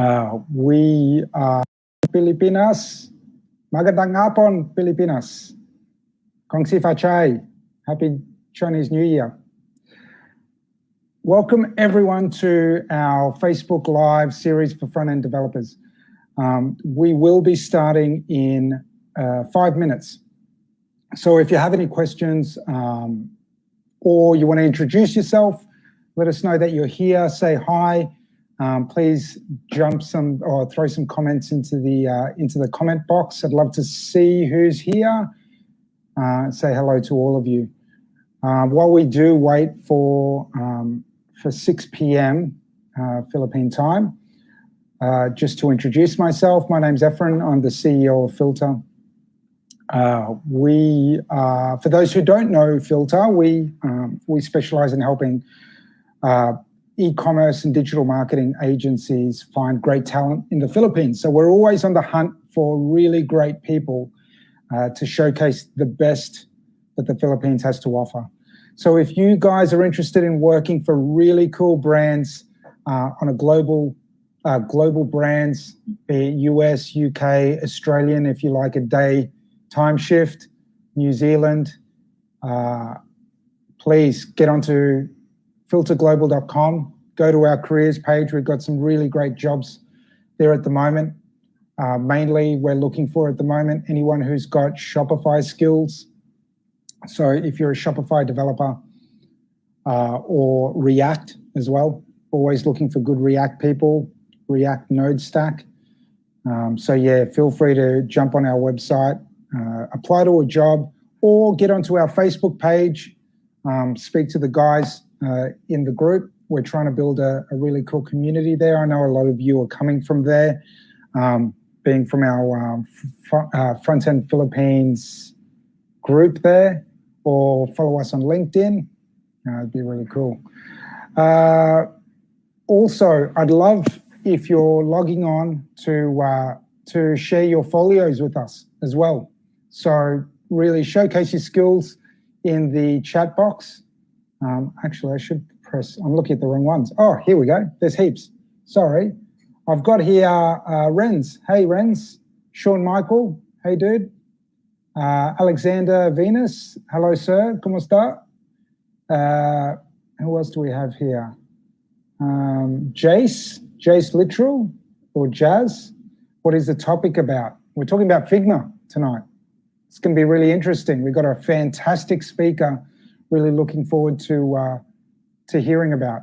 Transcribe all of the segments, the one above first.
We are Pilipinas. Magandang hapon, Pilipinas. Kong si Fachai. Happy Chinese New Year. Welcome everyone to our Facebook Live series for front-end developers. We will be starting in 5 minutes. So if you have any questions or you want to introduce yourself, let us know that you're here, say hi. Please jump some or throw some comments into the comment box. I'd love to see who's here. Say hello to all of you. While we do wait for 6 p.m. Philippine time, just to introduce myself, my name's Efren. I'm the CEO of Filta. For those who don't know Filta, we specialize in helping e-commerce and digital marketing agencies find great talent in the Philippines. So we're always on the hunt for really great people to showcase the best that the Philippines has to offer. So if you guys are interested in working for really cool brands on a global brands, be it US, UK, Australian, if you like a day time shift, New Zealand, please get onto filterglobal.com, go to our careers page. We've got some really great jobs there at the moment. Mainly, we're looking for at the moment anyone who's got Shopify skills. So if you're a Shopify developer or React as well, always looking for good React people, React Node stack. So yeah, feel free to jump on our website, apply to a job, or get onto our Facebook page, speak to the guys in the group. We're trying to build a really cool community there. I know a lot of you are coming from there, being from our Front-End Philippines group there, or follow us on LinkedIn. It'd be really cool. Also, I'd love if you're logging on to share your folios with us as well. So really showcase your skills in the chat box. Actually, I should press, I'm looking at the wrong ones. Oh, here we go. There's heaps. Sorry. I've got here Renz. Hey, Renz. Sean Michael. Hey, dude. Alexander Venus. Hello, sir. ¿Cómo está? Who else do we have here? Jace Literal or Jazz. What is the topic about? We're talking about Figma tonight. It's going to be really interesting. We've got a fantastic speaker. Really looking forward to hearing about.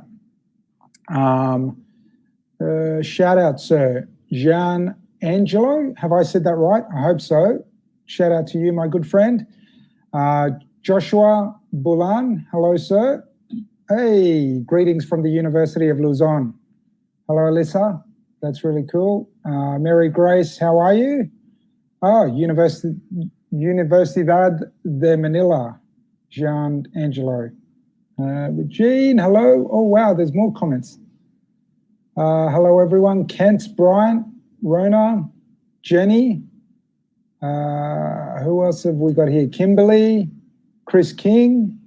Shout out, sir. Jean Angelo, have I said that right? I hope so. Shout out to you, my good friend. Joshua Bulan, hello, sir. Hey, greetings from the University of Luzon. Hello, Alyssa. That's really cool. Mary Grace, how are you? Oh, Universidad de Manila. Jean Angelo. Regine, hello. Oh, wow, there's more comments. Hello, everyone. Kent, Brian, Rona, Jenny. Who else have we got here? Kimberly, Chris King.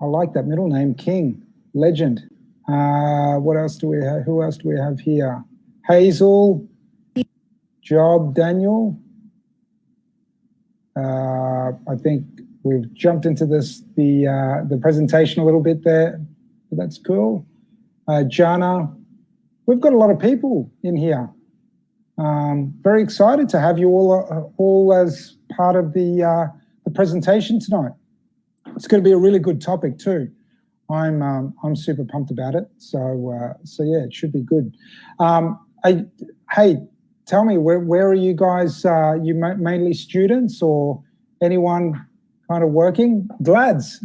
I like that middle name, King. Legend. What else do we have? Who else do we have here? Hazel, Job, Daniel. I think we've jumped into the presentation a little bit there, but that's cool. Jana, we've got a lot of people in here. Very excited to have you all as part of the presentation tonight. It's going to be a really good topic too. I'm super pumped about it. So yeah, it should be good. Hey, tell me, where are you guys? You mainly students or anyone kind of working? Glads,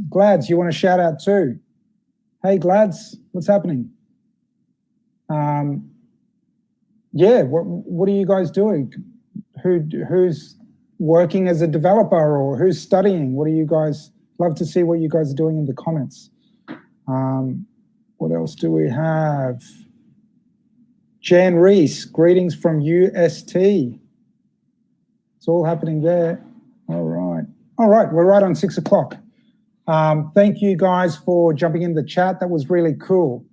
you want to shout out too? Hey, Glads, what's happening? Yeah, what are you guys doing? Who's working as a developer or who's studying? What are you guys? Love to see what you guys are doing in the comments. What else do we have? Jan Reese, greetings from UST. It's all happening there. All right, we're right on 6 o'clock. Thank you guys for jumping in the chat. That was really cool.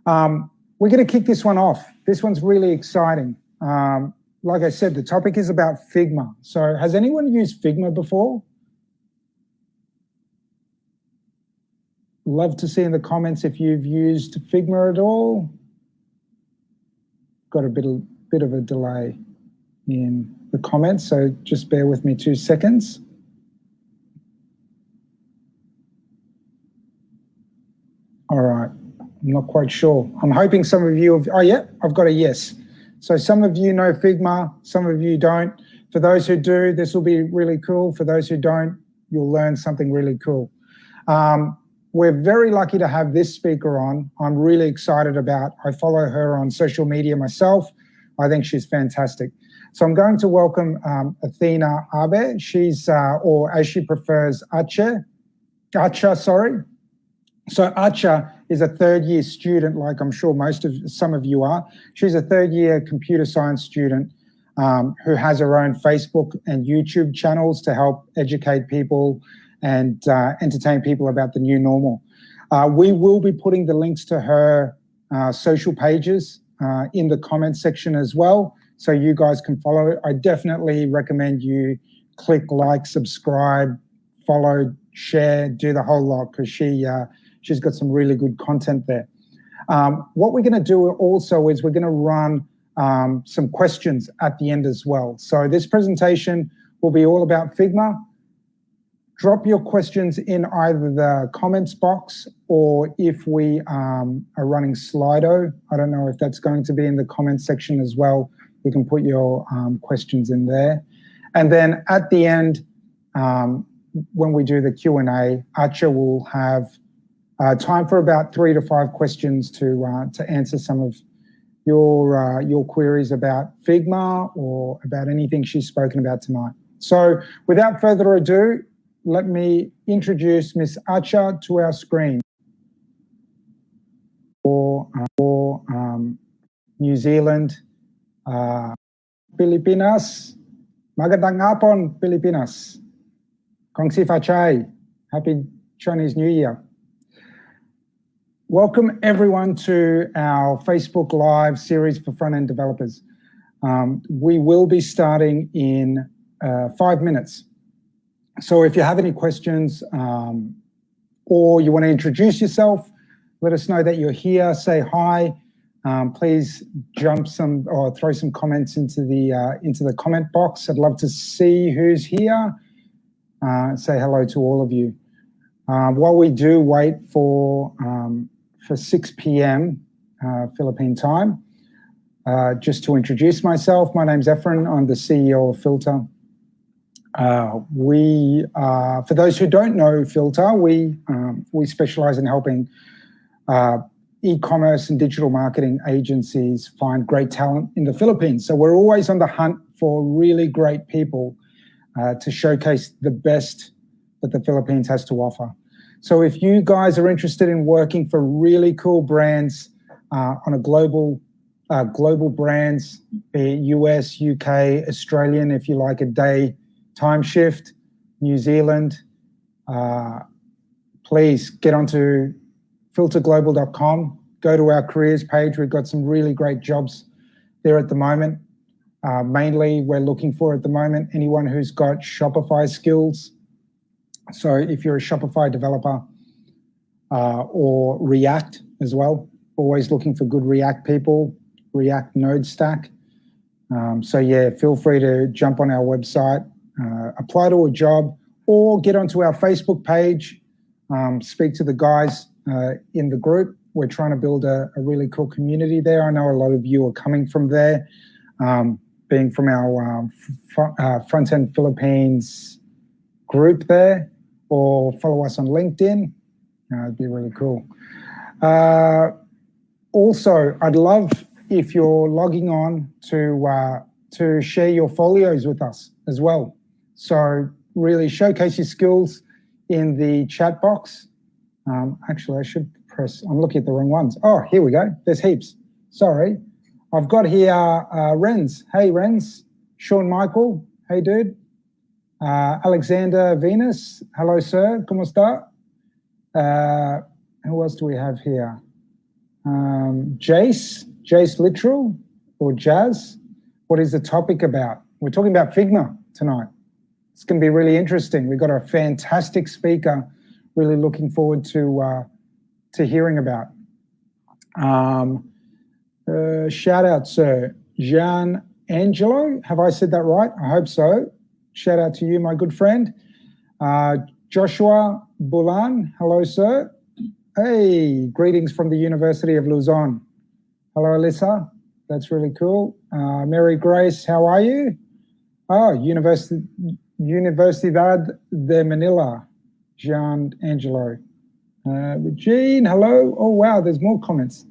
We're going to kick this one off. this one's really exciting. Like I said, the topic is about Figma. So has anyone used Figma before? Love to see in the comments if you've used Figma at all. Got a bit of a delay in the comments, so just bear with me 2 seconds. All right, I'm not quite sure. I'm hoping some of you have, oh yeah, I've got a yes. So some of you know Figma, some of you don't. For those who do, this will be really cool. For those who don't, you'll learn something really cool. We're very lucky to have this speaker on. I'm really excited about, I follow her on social media myself. I think she's fantastic. So I'm going to welcome athenaaliafeabe. She's, or as she prefers, Atcha, sorry. So Atcha is a third-year student, like I'm sure some of you are. She's a third-year computer science student who has her own Facebook and YouTube channels to help educate people and entertain people about the new normal. We will be putting the links to her social pages in the comment section as well, so you guys can follow it. I definitely recommend you click like, subscribe, follow, share, do the whole lot, because she's got some really good content there. What we're going to do also is we're going to run some questions at the end as well. So this presentation will be all about Figma. Drop your questions in either the comments box, or if we are running Slido, I don't know if that's going to be in the comments section as well, you can put your questions in there. And then at the end, when we do the Q&A, Atcha will have time for about 3 to 5 questions to answer some of your queries about Figma or about anything she's spoken about tonight. So without further ado, let me introduce Miss Atcha to our screen. For New Zealand, Pilipinas, magandang hapon, Pilipinas. Kong si Fachai, happy Chinese New Year. Welcome everyone to our Facebook Live series for front-end developers. We will be starting in 5 minutes. So if you have any questions or you want to introduce yourself, let us know that you're here, say hi. Please jump some or throw some comments into the comment box. I'd love to see who's here. Say hello to all of you. While we do wait for 6 p.m. Philippine time, just to introduce myself, my name's Efren. I'm the CEO of Filta. For those who don't know Filta, we specialize in helping e-commerce and digital marketing agencies find great talent in the Philippines. So we're always on the hunt for really great people to showcase the best that the Philippines has to offer. So if you guys are interested in working for really cool brands on a global brands, be it US, UK, Australian, if you like a day time shift, New Zealand, please get onto filterglobal.com, go to our careers page. We've got some really great jobs there at the moment. Mainly we're looking for at the moment anyone who's got Shopify skills. So if you're a Shopify developer or React as well, always looking for good React people, React Node stack. So yeah, feel free to jump on our website, apply to a job, or get onto our Facebook page, speak to the guys in the group. We're trying to build a really cool community there. I know a lot of you are coming from there, being from our Front-End Philippines group there, or follow us on LinkedIn. It'd be really cool. Also, I'd love if you're logging on to share your folios with us as well. So really showcase your skills in the chat box. Actually, I should press, I'm looking at the wrong ones. Oh, here we go. There's heaps. Sorry. I've got here Renz. Hey, Renz. Sean Michael. Hey, dude. Alexander Venus. Hello, sir. ¿Cómo está? Who else do we have here? Jace. Jace Literal or Jazz, what is the topic about? We're talking about Figma tonight. It's going to be really interesting. We've got a fantastic speaker, really looking forward to hearing about. Shout out, sir. Jean Angelo, have I said that right? I hope so. Shout out to you, my good friend. Joshua Boulan, hello, sir. Hey, greetings from the University of Luzon. Hello, Alyssa. That's really cool. Mary Grace, how are you? Oh, Universidad de Manila, Jean Angelo. Regine, hello. Oh, wow, there's more comments.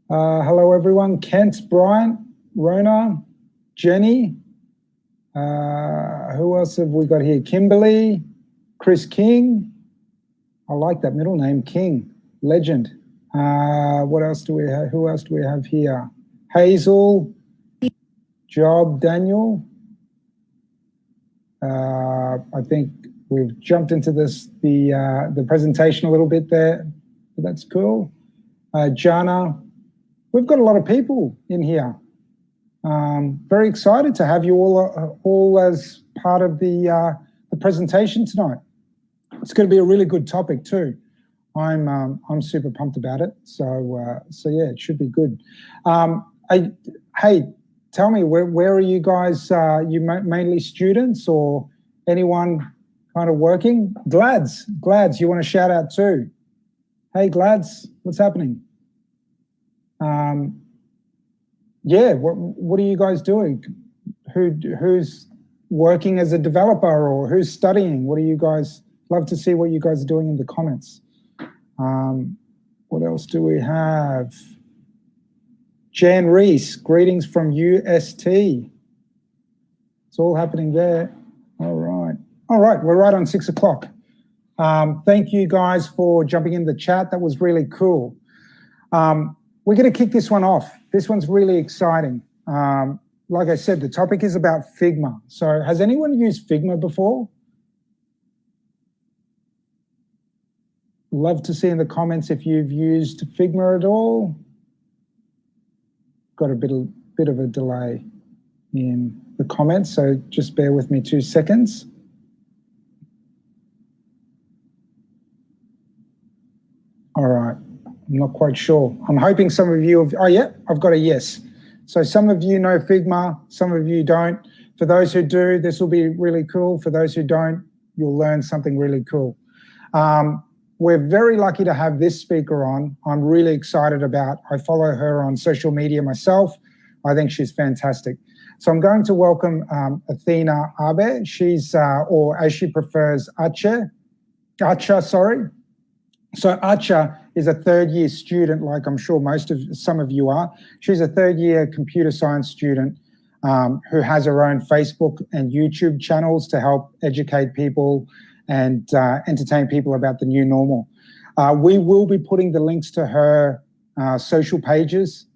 Hello, everyone. Kent, Brian, Rona, Jenny. Who else have we got here? Kimberly, Chris King. I like that middle name, King, legend. What else do we have? Who else do we have here? Hazel, Job, Daniel. I think we've jumped into the presentation a little bit there, but that's cool. Jana, we've got a lot of people in here. Very excited to have you all as part of the presentation tonight. It's going to be a really good topic too. I'm super pumped about it. So yeah, it should be good. Hey, tell me, where are you guys? You mainly students or anyone kind of working? Glads, you want to shout out too? Hey, Glads, what's happening? Yeah, what are you guys doing? Who's working as a developer or who's studying? What are you guys? Love to see what you guys are doing in the comments. What else do we have? Jan Reese, greetings from UST. It's all happening there. All right, we're right on 6 o'clock. Thank you guys for jumping in the chat. That was really cool. We're going to kick this one off. This one's really exciting. Like I said, the topic is about Figma. So has anyone used Figma before? Love to see in the comments if you've used Figma at all. Got a bit of a delay in the comments, so just bear with me 2 seconds. All right, I'm not quite sure. I'm hoping some of you have, oh yeah, I've got a yes. So some of you know Figma, some of you don't. For those who do, this will be really cool. For those who don't, you'll learn something really cool. We're very lucky to have this speaker on. I'm really excited about, I follow her on social media myself. I think she's fantastic. So I'm going to welcome athenaaliafeabe. She's, or as she prefers, Atcha, sorry. So Atcha is a third-year student, like I'm sure some of you are. She's a third-year computer science student who has her own Facebook and YouTube channels to help educate people and entertain people about the new normal. We will be putting the links to her social pages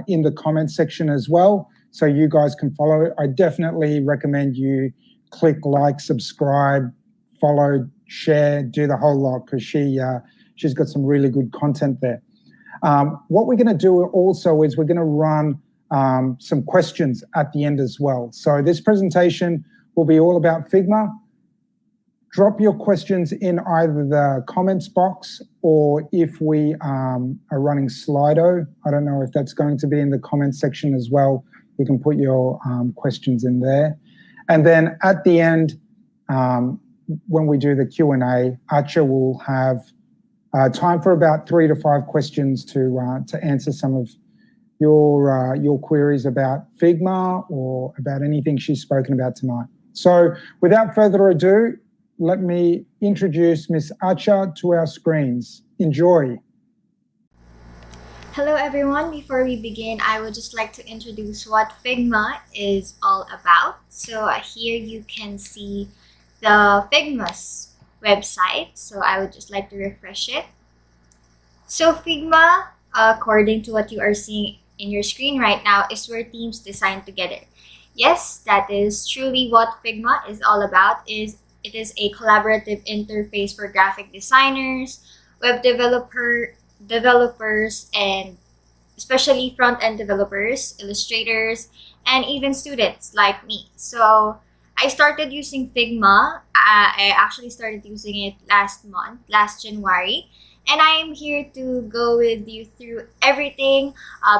in the comments section as well, so you guys can follow it. I definitely recommend you click like, subscribe, follow, share, do the whole lot, because she's got some really good content there. What we're going to do also is we're going to run some questions at the end as well. So this presentation will be all about Figma. Drop your questions in either the comments box, or if we are running Slido, I don't know if that's going to be in the comments section as well, you can put your questions in there. And then at the end, when we do the Q&A, Atcha will have time for about 3 to 5 questions to answer some of your queries about Figma or about anything she's spoken about tonight. So without further ado, let me introduce Miss Atcha to our screens. Enjoy. Hello everyone, before we begin, I would just like to introduce what Figma is all about. So here you can see the Figma's website. So I would just like to refresh it. So Figma, according to what you are seeing in your screen right now, is where teams design together. Yes, that is truly what Figma is all about. It is a collaborative interface for graphic designers, web developers, and especially front-end developers, illustrators, and even students like me. So I started using Figma. I actually started using it last January. And I am here to go with you through everything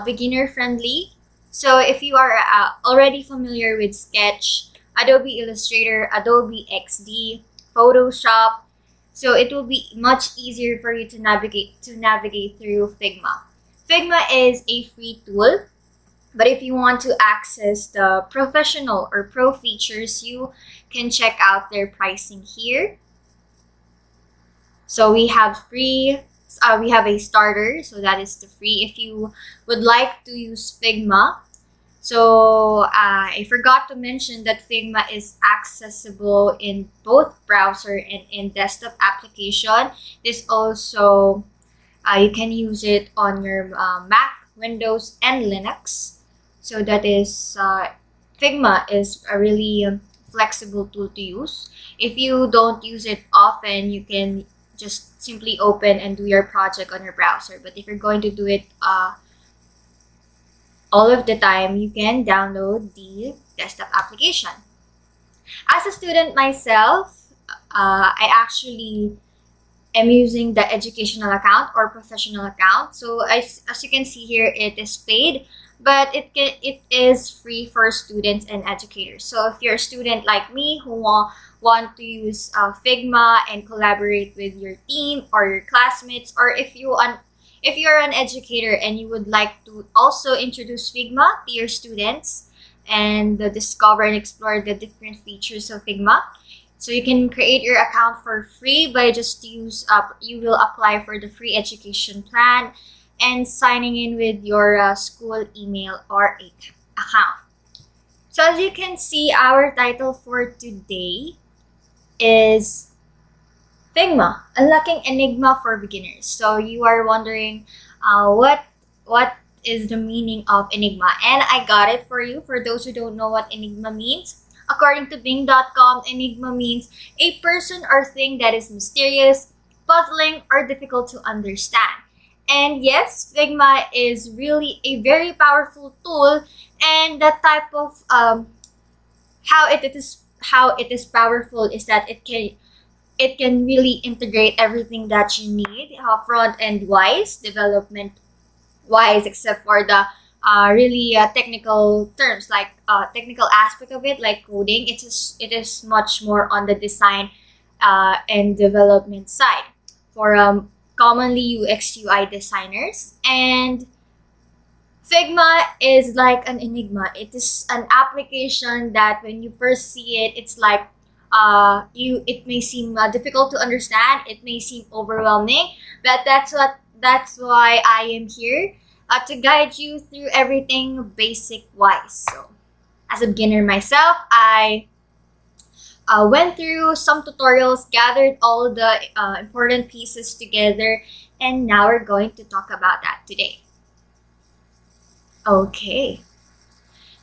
beginner friendly. So if you are already familiar with Sketch, Adobe Illustrator, Adobe XD, Photoshop, so it will be much easier for you to navigate through Figma. Figma is a free tool, but if you want to access the professional or pro features, you can check out their pricing here. So we have free, we have a starter, so that is the free if you would like to use Figma. So I forgot to mention that Figma is accessible in both browser and in desktop application. This also, you can use it on your Mac, Windows, and Linux. So that is, Figma is a really flexible tool to use. If you don't use it often, you can just simply open and do your project on your browser. But if you're going to do it all of the time, you can download the desktop application. As a student myself, I actually am using the educational account or professional account. So as you can see here, it is paid, but it is free for students and educators. So if you're a student like me who want to use Figma and collaborate with your team or your classmates, or if you're an educator and you would like to also introduce Figma to your students and discover and explore the different features of Figma, so you can create your account for free by just you will apply for the free education plan and signing in with your school email or account. So as you can see, our title for today is Figma, Unlocking Enigma for Beginners. So you are wondering what is the meaning of Enigma? And I got it for you. For those who don't know what Enigma means, according to Bing.com, Enigma means a person or thing that is mysterious, puzzling, or difficult to understand. And yes, Figma is really a very powerful tool, and the type of how it is powerful is that it can really integrate everything that you need, front end wise, development wise, except for the really technical terms, like technical aspect of it, like coding. It is much more on the design and development side for commonly UX UI designers. And Figma is like an enigma. It is an application that when you first see it, it's like it may seem difficult to understand. It may seem overwhelming, but that's why I am here to guide you through everything basic wise. So as a beginner myself, I went through some tutorials, gathered all the important pieces together, and now we're going to talk about that today. Okay.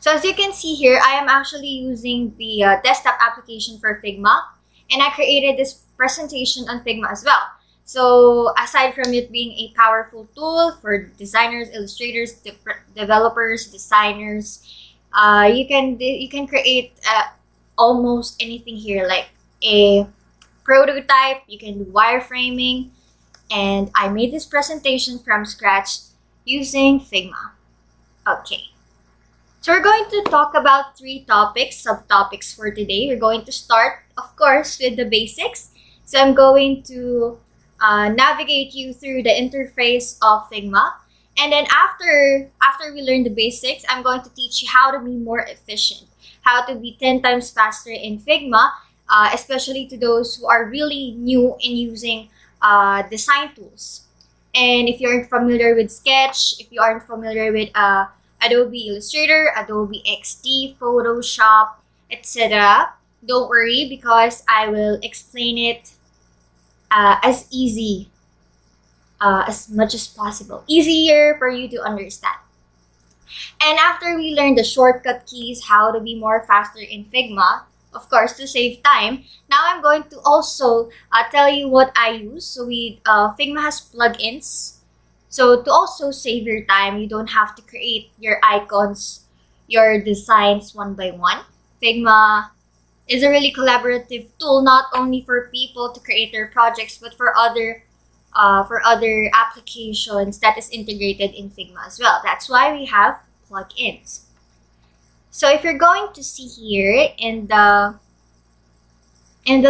So as you can see here, I am actually using the desktop application for Figma, and I created this presentation on Figma as well. So aside from it being a powerful tool for designers, illustrators, developers, designers, you can create almost anything here, like a prototype. You can do wireframing, and I made this presentation from scratch using Figma. Okay. So we're going to talk about 3 subtopics for today. We're going to start, of course, with the basics. So I'm going to navigate you through the interface of Figma. And then after we learn the basics, I'm going to teach you how to be more efficient, how to be 10 times faster in Figma, especially to those who are really new in using design tools. And if you aren't familiar with Sketch, if you aren't familiar with Adobe Illustrator, Adobe XD, Photoshop, etc., don't worry, because I will explain it as easy as much as possible. Easier for you to understand. And after we learn the shortcut keys, how to be more faster in Figma, of course, to save time, now I'm going to also tell you what I use. So Figma has plugins. So to also save your time, you don't have to create your icons, your designs one by one. Figma is a really collaborative tool, not only for people to create their projects, but for other applications that is integrated in Figma as well. That's why we have plugins. So if you're going to see here in the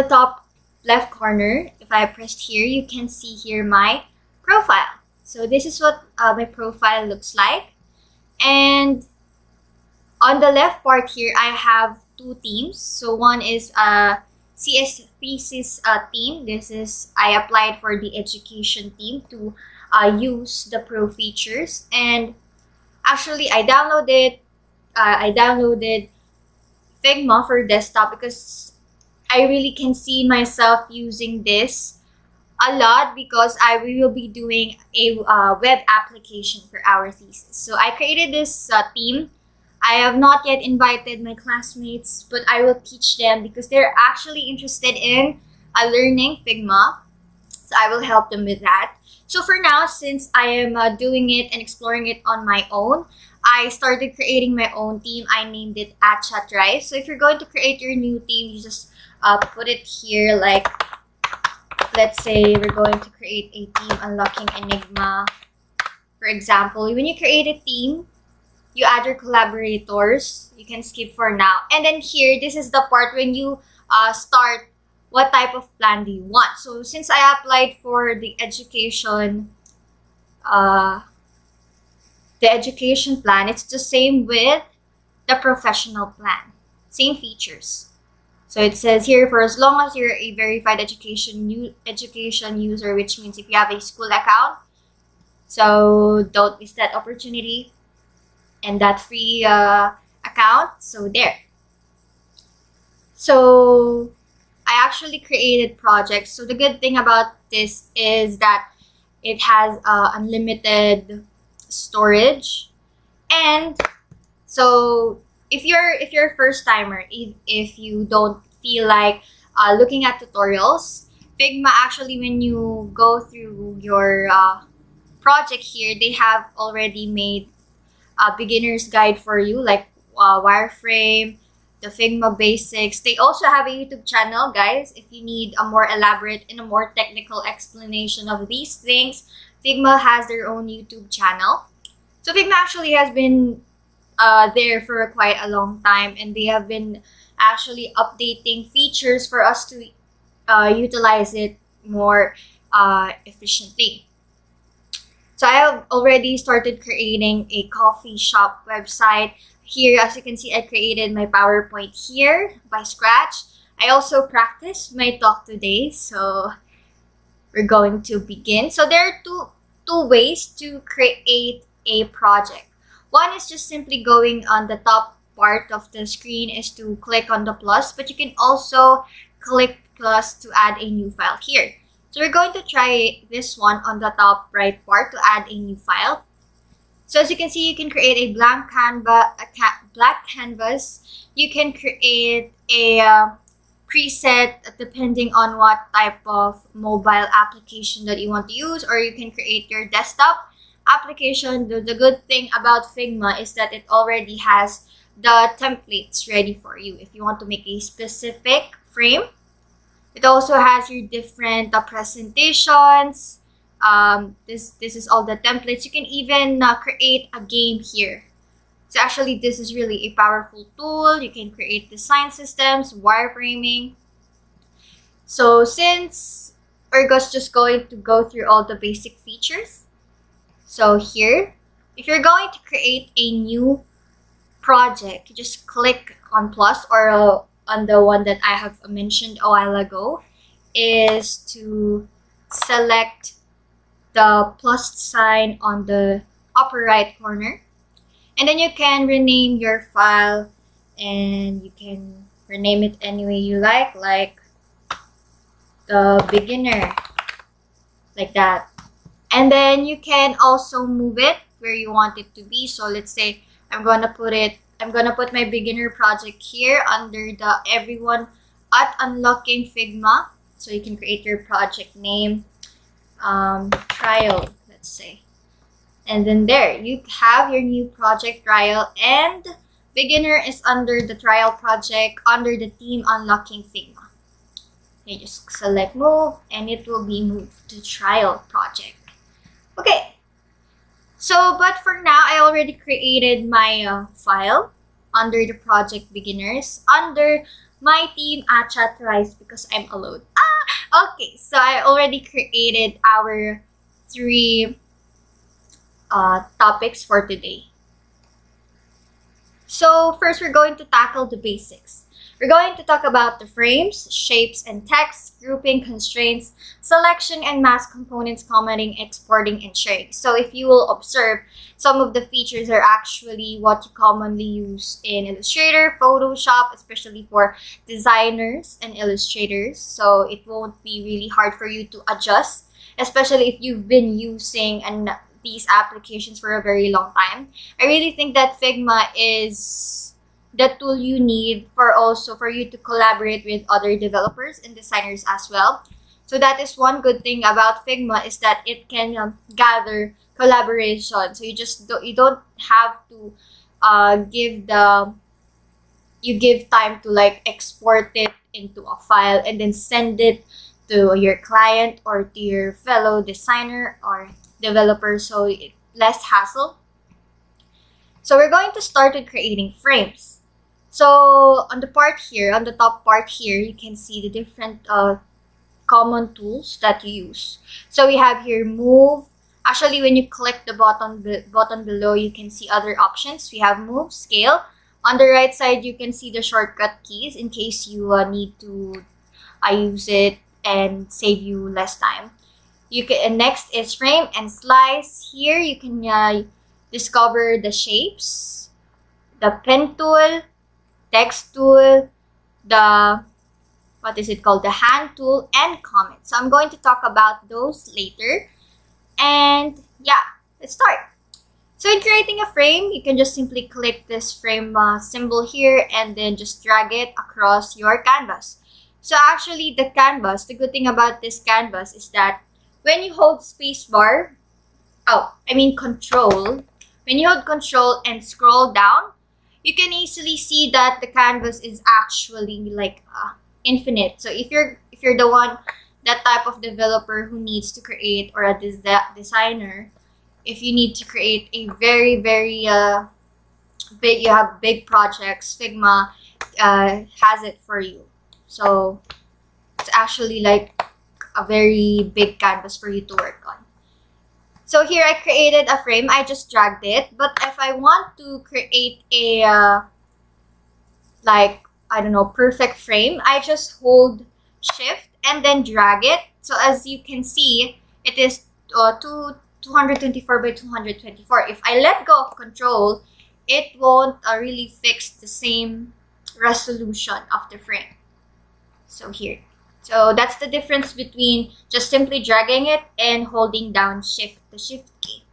top left corner, if I pressed here, you can see here my profile. So this is what my profile looks like. And on the left part here, I have two themes. So one is a CS thesis theme. This is, I applied for the education theme to use the pro features. And actually, I downloaded Figma for desktop because I really can see myself using this a lot because we will be doing a web application for our thesis. So I created this theme. I have not yet invited my classmates, but I will teach them because they're actually interested in learning Figma. So I will help them with that. So for now, since I am doing it and exploring it on my own, I started creating my own theme. I named it Atcha. So if you're going to create your new theme, you just put it here. Like, let's say we're going to create a theme unlocking Enigma. For example, when you create a theme, you add your collaborators. You can skip for now. And then here, this is the part when you start what type of plan do you want. So since I applied for the education plan, it's the same with the professional plan. Same features. So it says here, for as long as you're a verified education user, which means if you have a school account, so don't miss that opportunity and that free account. So there. So I actually created projects. So the good thing about this is that it has unlimited storage. And so if you're a first timer, if you don't feel like looking at tutorials, Figma actually, when you go through your project here, they have already made a beginner's guide for you, like wireframe, the Figma basics. They also have a YouTube channel, guys. If you need a more elaborate and a more technical explanation of these things, Figma has their own YouTube channel. So Figma actually has been there for quite a long time, and they have been actually updating features for us to utilize it more efficiently. So I have already started creating a coffee shop website. Here, as you can see, I created my PowerPoint here by scratch. I also practiced my talk today, so we're going to begin. So there are two ways to create a project. One is just simply going on the top part of the screen is to click on the plus, but you can also click plus to add a new file here. So we're going to try this one on the top right part to add a new file. So as you can see, you can create a blank canvas. You can create a preset depending on what type of mobile application that you want to use, or you can create your desktop application. The good thing about Figma is that it already has the templates ready for you. If you want to make a specific frame, it also has your different presentations. This is all the templates. You can even create a game here. So actually, this is really a powerful tool. You can create design systems, wireframing. So since we're just going to go through all the basic features, so here, if you're going to create a new project, you just click on plus, or on the one that I have mentioned a while ago, is to select the plus sign on the upper right corner. And then you can rename your file, and you can rename it any way you like the beginner, like that. And then you can also move it where you want it to be. So let's say I'm gonna put my beginner project here under the everyone at unlocking Figma. So you can create your project name, trial, let's say. And then there, you have your new project trial, and beginner is under the trial project under the theme unlocking Figma. You just select move and it will be moved to trial project. Okay. So, but for now, I already created my file under the project beginners, under my team Atcha twice because I'm alone. Okay, so I already created our 3 topics for today. So first, we're going to tackle the basics. We're going to talk about the frames, shapes and text, grouping, constraints, selection and mask components, commenting, exporting, and sharing. So if you will observe, some of the features are actually what you commonly use in Illustrator, Photoshop, especially for designers and illustrators. So it won't be really hard for you to adjust, especially if you've been using these applications for a very long time. I really think that Figma is the tool you need for you to collaborate with other developers and designers as well. So that is one good thing about Figma, is that it can gather collaboration. So you don't have to give time to like export it into a file and then send it to your client or to your fellow designer or developer, so less hassle. So we're going to start with creating frames. So on the top part here, you can see the different common tools that you use. So we have here move. Actually, when you click the button below, you can see other options. We have move, scale. On the right side, you can see the shortcut keys in case you need to use it and save you less time. And next is frame and slice. Here you can discover the shapes, the pen tool, text tool, the hand tool, and comment. So I'm going to talk about those later. And yeah, let's start. So in creating a frame, you can just simply click this frame symbol here and then just drag it across your canvas. So actually the good thing about this canvas is that when you hold control, when you hold control and scroll down, you can easily see that the canvas is actually like infinite. So if you're that type of developer who needs to create, or a designer, if you need to create a very big projects, Figma has it for you. So it's actually like a very big canvas for you to work on. So here I created a frame. I just dragged it. But if I want to create a perfect frame, I just hold shift and then drag it. So as you can see, it is 224 by 224. If I let go of control, it won't really fix the same resolution of the frame. So here. So that's the difference between just simply dragging it and holding down the shift key.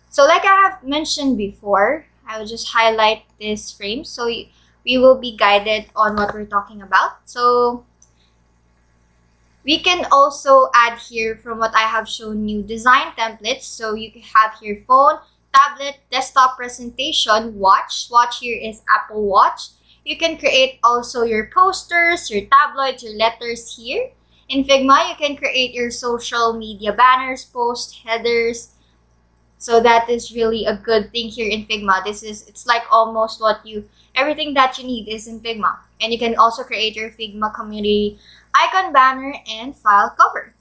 So like I have mentioned before, I will just highlight this frame so we will be guided on what we're talking about. So we can also add here, from what I have shown you, design templates. So you can have here phone, tablet, desktop presentation, watch. Watch here is Apple Watch. You can create also your posters, your tabloids, your letters here. In Figma, you can create your social media banners, posts, headers. So that is really a good thing here in Figma. It's like almost everything that you need is in Figma. And you can also create your Figma community icon banner and file cover.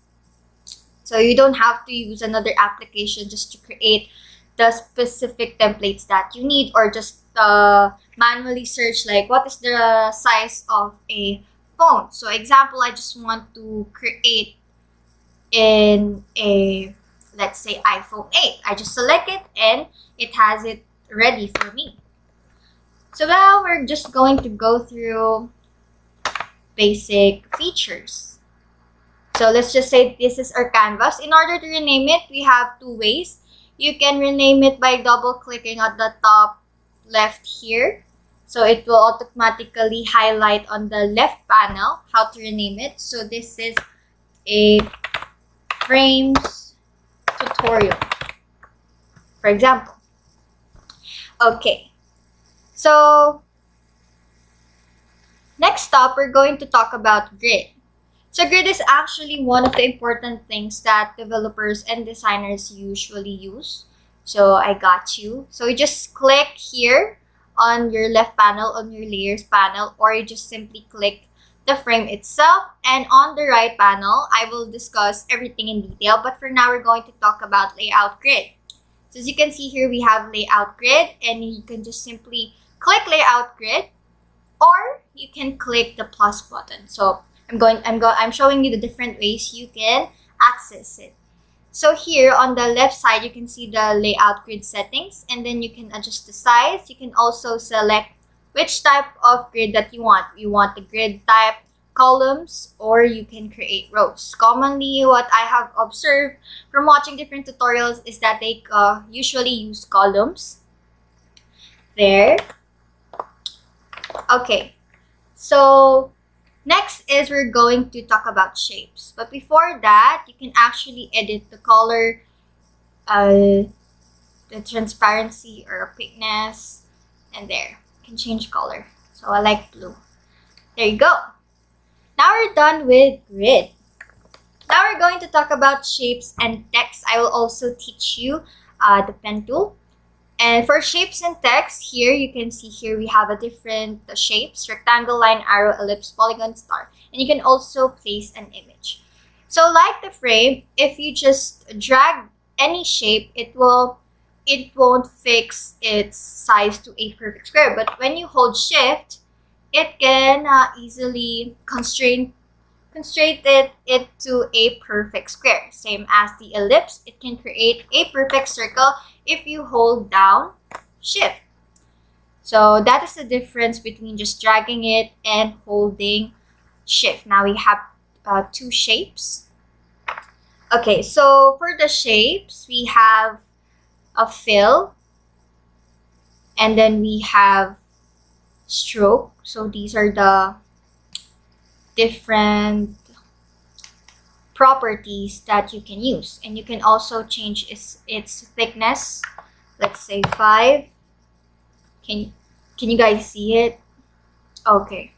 So you don't have to use another application just to create the specific templates that you need, or just manually search like what is the size of a phone. So example, I just want to create in a, let's say, iPhone 8. I just select it and it has it ready for me. So now we're just going to go through basic features. So let's just say this is our canvas. In order to rename it, we have 2 ways. You can rename it by double clicking at the top left here. So it will automatically highlight on the left panel how to rename it. So this is a frames tutorial. for example. Okay, so next up, we're going to talk about grid. So grid is actually one of the important things that developers and designers usually use. So I got you. So you just click here on your left panel, on your layers panel, or you just simply click the frame itself. And on the right panel, I will discuss everything in detail. But for now, we're going to talk about layout grid. So as you can see here, we have layout grid, and you can just simply click layout grid, or you can click the plus button. So I'm showing you the different ways you can access it. So here on the left side, you can see the layout grid settings, and then you can adjust the size. You can also select which type of grid that you want. You want the grid type, columns, or you can create rows. Commonly, what I have observed from watching different tutorials is that they usually use columns. There. Okay, so next is we're going to talk about shapes. But before that, you can actually edit the color, the transparency or opaqueness, and there. You can change color. So I like blue. There you go. Now we're done with grid. Now we're going to talk about shapes and text. I will also teach you the pen tool. And for shapes and text, here you can see here we have a different shapes: rectangle, line, arrow, ellipse, polygon, star. And you can also place an image. So like the frame, if you just drag any shape, it won't fix its size to a perfect square. But when you hold shift, it can easily constrain it to a perfect square. Same as the ellipse, it can create a perfect circle if you hold down shift. So that is the difference between just dragging it and holding shift. Now we have two shapes. Okay, so for the shapes, we have a fill, and then we have stroke. So these are the different properties that you can use, and you can also change its thickness. Let's say 5. Can you guys see it? Okay,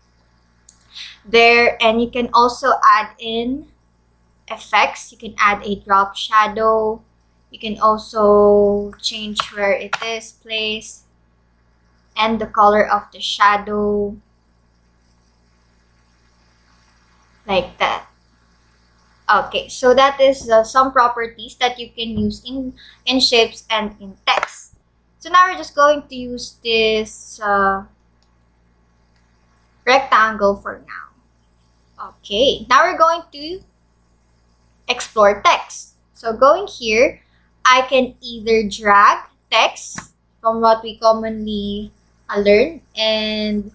there. And you can also add in effects. You can add a drop shadow. You can also change where it is placed and the color of the shadow, like that. Okay, so that is some properties that you can use in shapes and in text. So now we're just going to use this rectangle for now. Okay, now we're going to explore text. So going here, I can either drag text from what we commonly learn, and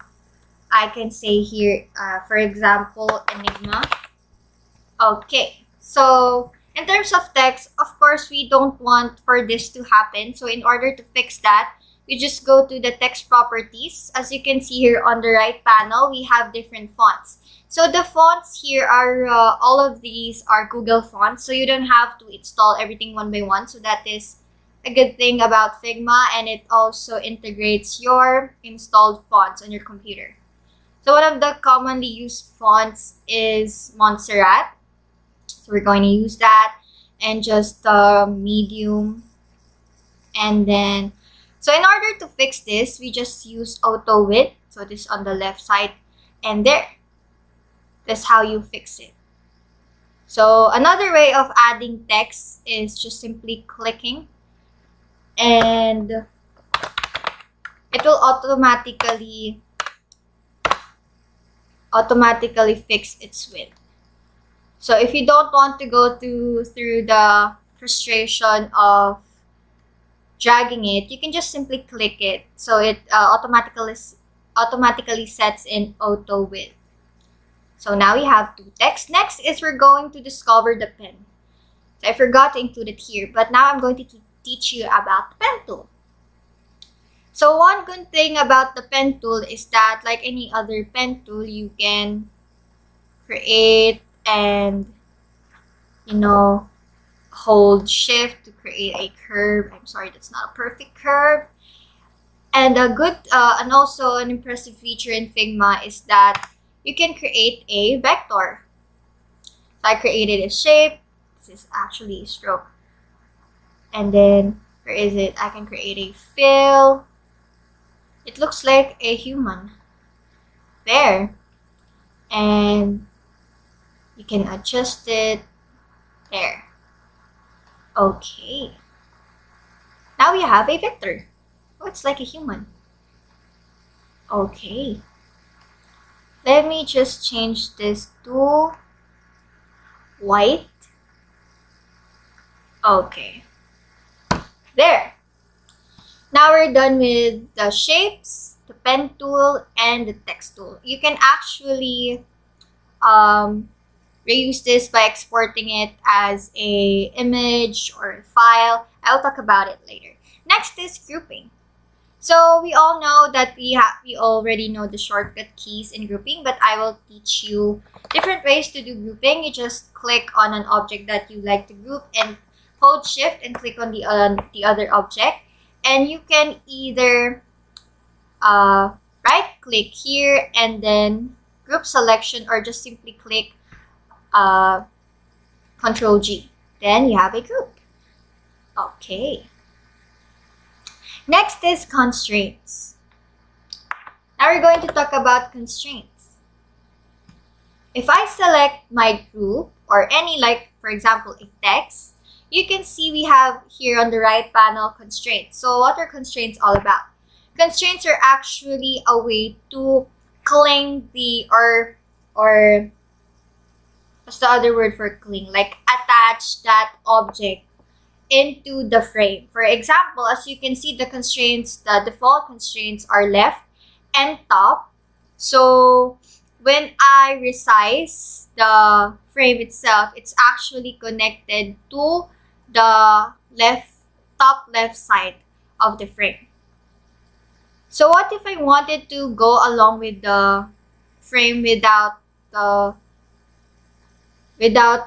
I can say here, for example, Enigma. Okay, so in terms of text, of course, we don't want for this to happen. So in order to fix that, we just go to the text properties. As you can see here on the right panel, we have different fonts. So the fonts here are, all of these are Google fonts. So you don't have to install everything one by one. So that is a good thing about Figma, and it also integrates your installed fonts on your computer. So one of the commonly used fonts is Montserrat. So we're going to use that, and just medium. And then, so in order to fix this, we just use auto width. So this on the left side, and there. That's how you fix it. So another way of adding text is just simply clicking, and it will automatically fix its width. So if you don't want to go through the frustration of dragging it, you can just simply click it. So it automatically sets in auto width. So now we have two text. Next is we're going to discover the pen. So I forgot to include it here, but now I'm going to teach you about the pen tool. So one good thing about the pen tool is that, like any other pen tool, you can create and hold shift to create a curve. I'm sorry, that's not a perfect curve. And a good and also an impressive feature in Figma is that you can create a vector. So I created a shape. This is actually a stroke. And then where is it? I can create a fill. It looks like a human there. And you can adjust it there. Okay. Now we have a vector. Oh, it's like a human. Okay. Let me just change this to white. Okay. There. Now we're done with the shapes, the pen tool, and the text tool. You can actually reuse this by exporting it as a image or a file. I'll talk about it later. Next is grouping. So we all know that we already know the shortcut keys in grouping, but I will teach you different ways to do grouping. You just click on an object that you like to group and hold shift and click on the other object, and you can either right click here and then group selection, or just simply click Control G. Then you have a group. Okay. Next is constraints. Now we're going to talk about constraints. If I select my group or any, like for example a text, you can see we have here on the right panel constraints. So what are constraints all about? Constraints are actually a way to cling the or what's the other word for cling? Like attach that object into the frame. For example, as you can see, the constraints, the default constraints are left and top. So when I resize the frame itself, it's actually connected to the top left side of the frame. So what if I wanted to go along with the frame without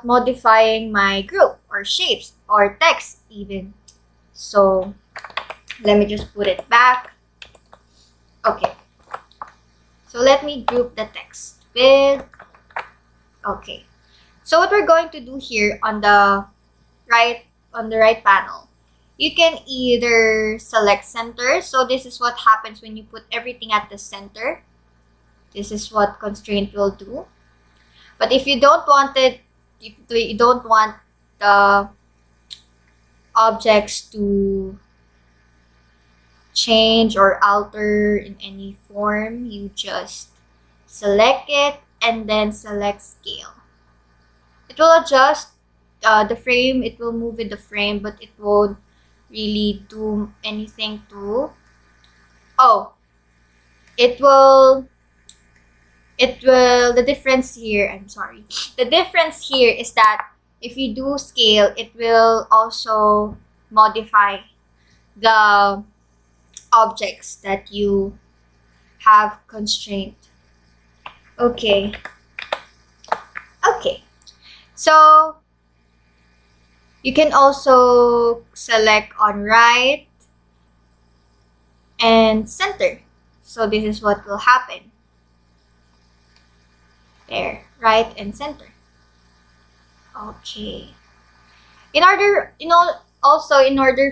modifying my group or shapes or text even? So let me just put it back. Okay. So let me group the text with, okay. So what we're going to do here on the right panel, you can either select center. So this is what happens when you put everything at the center. This is what constraint will do. But if you don't want it, if you don't want the objects to change or alter in any form, you just select it and then select scale. It will adjust the frame, it will move with the frame, but it won't really do anything to, the difference here, I'm sorry. The difference here is that if you do scale, it will also modify the objects that you have constrained. Okay. Okay. So you can also select on right and center. So this is what will happen. There, right and center. Okay. In order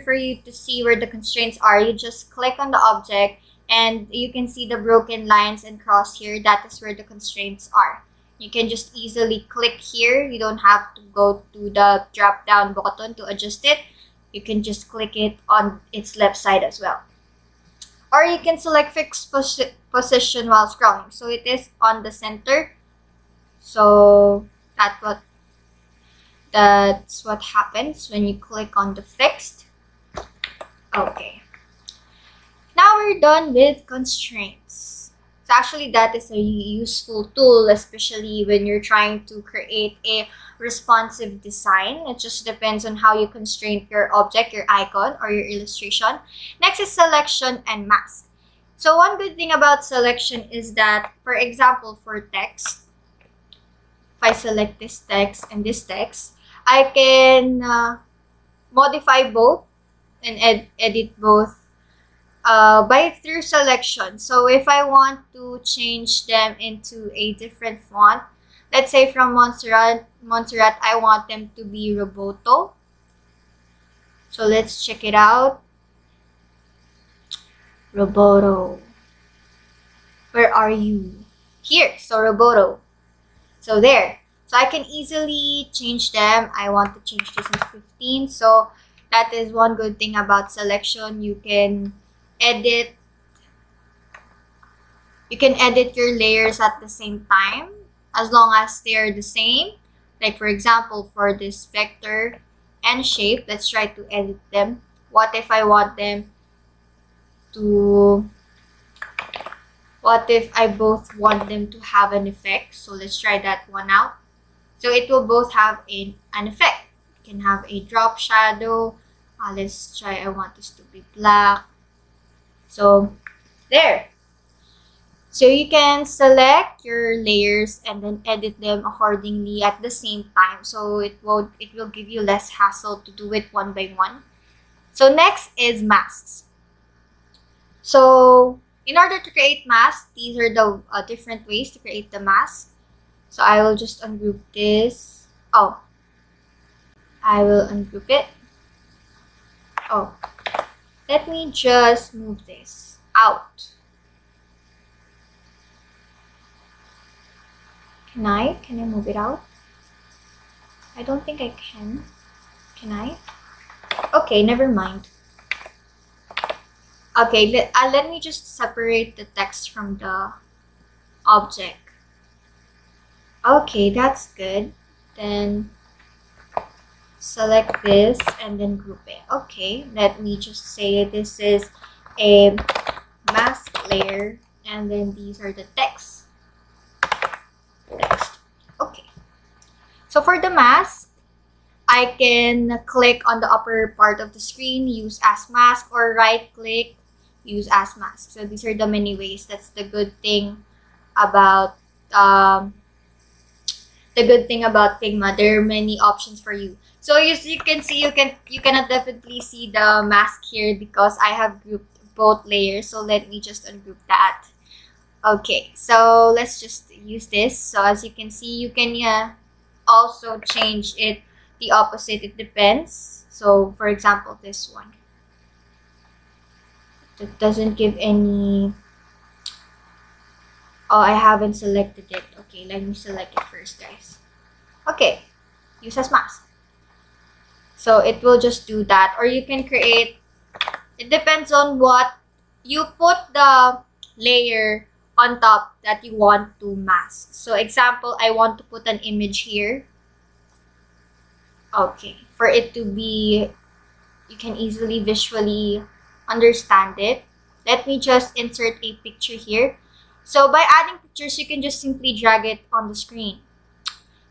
for you to see where the constraints are, you just click on the object and you can see the broken lines and cross here. That is where the constraints are. You can just easily click here. You don't have to go to the drop down button to adjust it. You can just click it on its left side as well. Or you can select fixed position while scrolling. So it is on the center. So that's what happens when you click on the fixed. Okay. Now we're done with constraints. So actually that is a useful tool, especially when you're trying to create a responsive design. It just depends on how you constrain your object, your icon, or your illustration. Next is selection and mask. So one good thing about selection is that, for example, for text, if I select this text and this text, I can modify both and edit both through selection. So if I want to change them into a different font, let's say from Montserrat, I want them to be Roboto. So let's check it out. Roboto. Where are you? Here. So Roboto. So there. So I can easily change them. I want to change this in 15. So that is one good thing about selection. You can edit your layers at the same time as long as they're the same. Like for example, for this vector and shape, let's try to edit them. What if I want them to, what if I both want them to have an effect? So let's try that one out. So it will both have an effect. You can have a drop shadow. Let's try, I want this to be black. So there. So you can select your layers and then edit them accordingly at the same time. So it will give you less hassle to do it one by one. So next is masks. So in order to create masks, these are the different ways to create the mask. So I will just ungroup this. Oh, I will ungroup it. Oh, let me just move this out. Can I move it out? I don't think I can. Can I? Okay, never mind. Okay, let me just separate the text from the object. Okay, that's good. Then select this and then group it. Okay, let me just say this is a mask layer and then these are the text. Okay, so for the mask, I can click on the upper part of the screen, use as mask, or right click, use as mask. So these are the many ways. That's the good thing about Figma. There are many options for you. So as you can see, you cannot definitely see the mask here because I have grouped both layers. So let me just ungroup that. Okay, so let's just use this. So as you can see, you can also change it the opposite. It depends. So for example, this one, it doesn't give any. Oh, I haven't selected it. Okay, let me select it first, guys. Okay, use as mask. So it will just do that, or you can create. It depends on what you put the layer on top that you want to mask. So example, I want to put an image here. Okay, for it to be, you can easily visually understand it. Let me just insert a picture here. So by adding pictures, you can just simply drag it on the screen.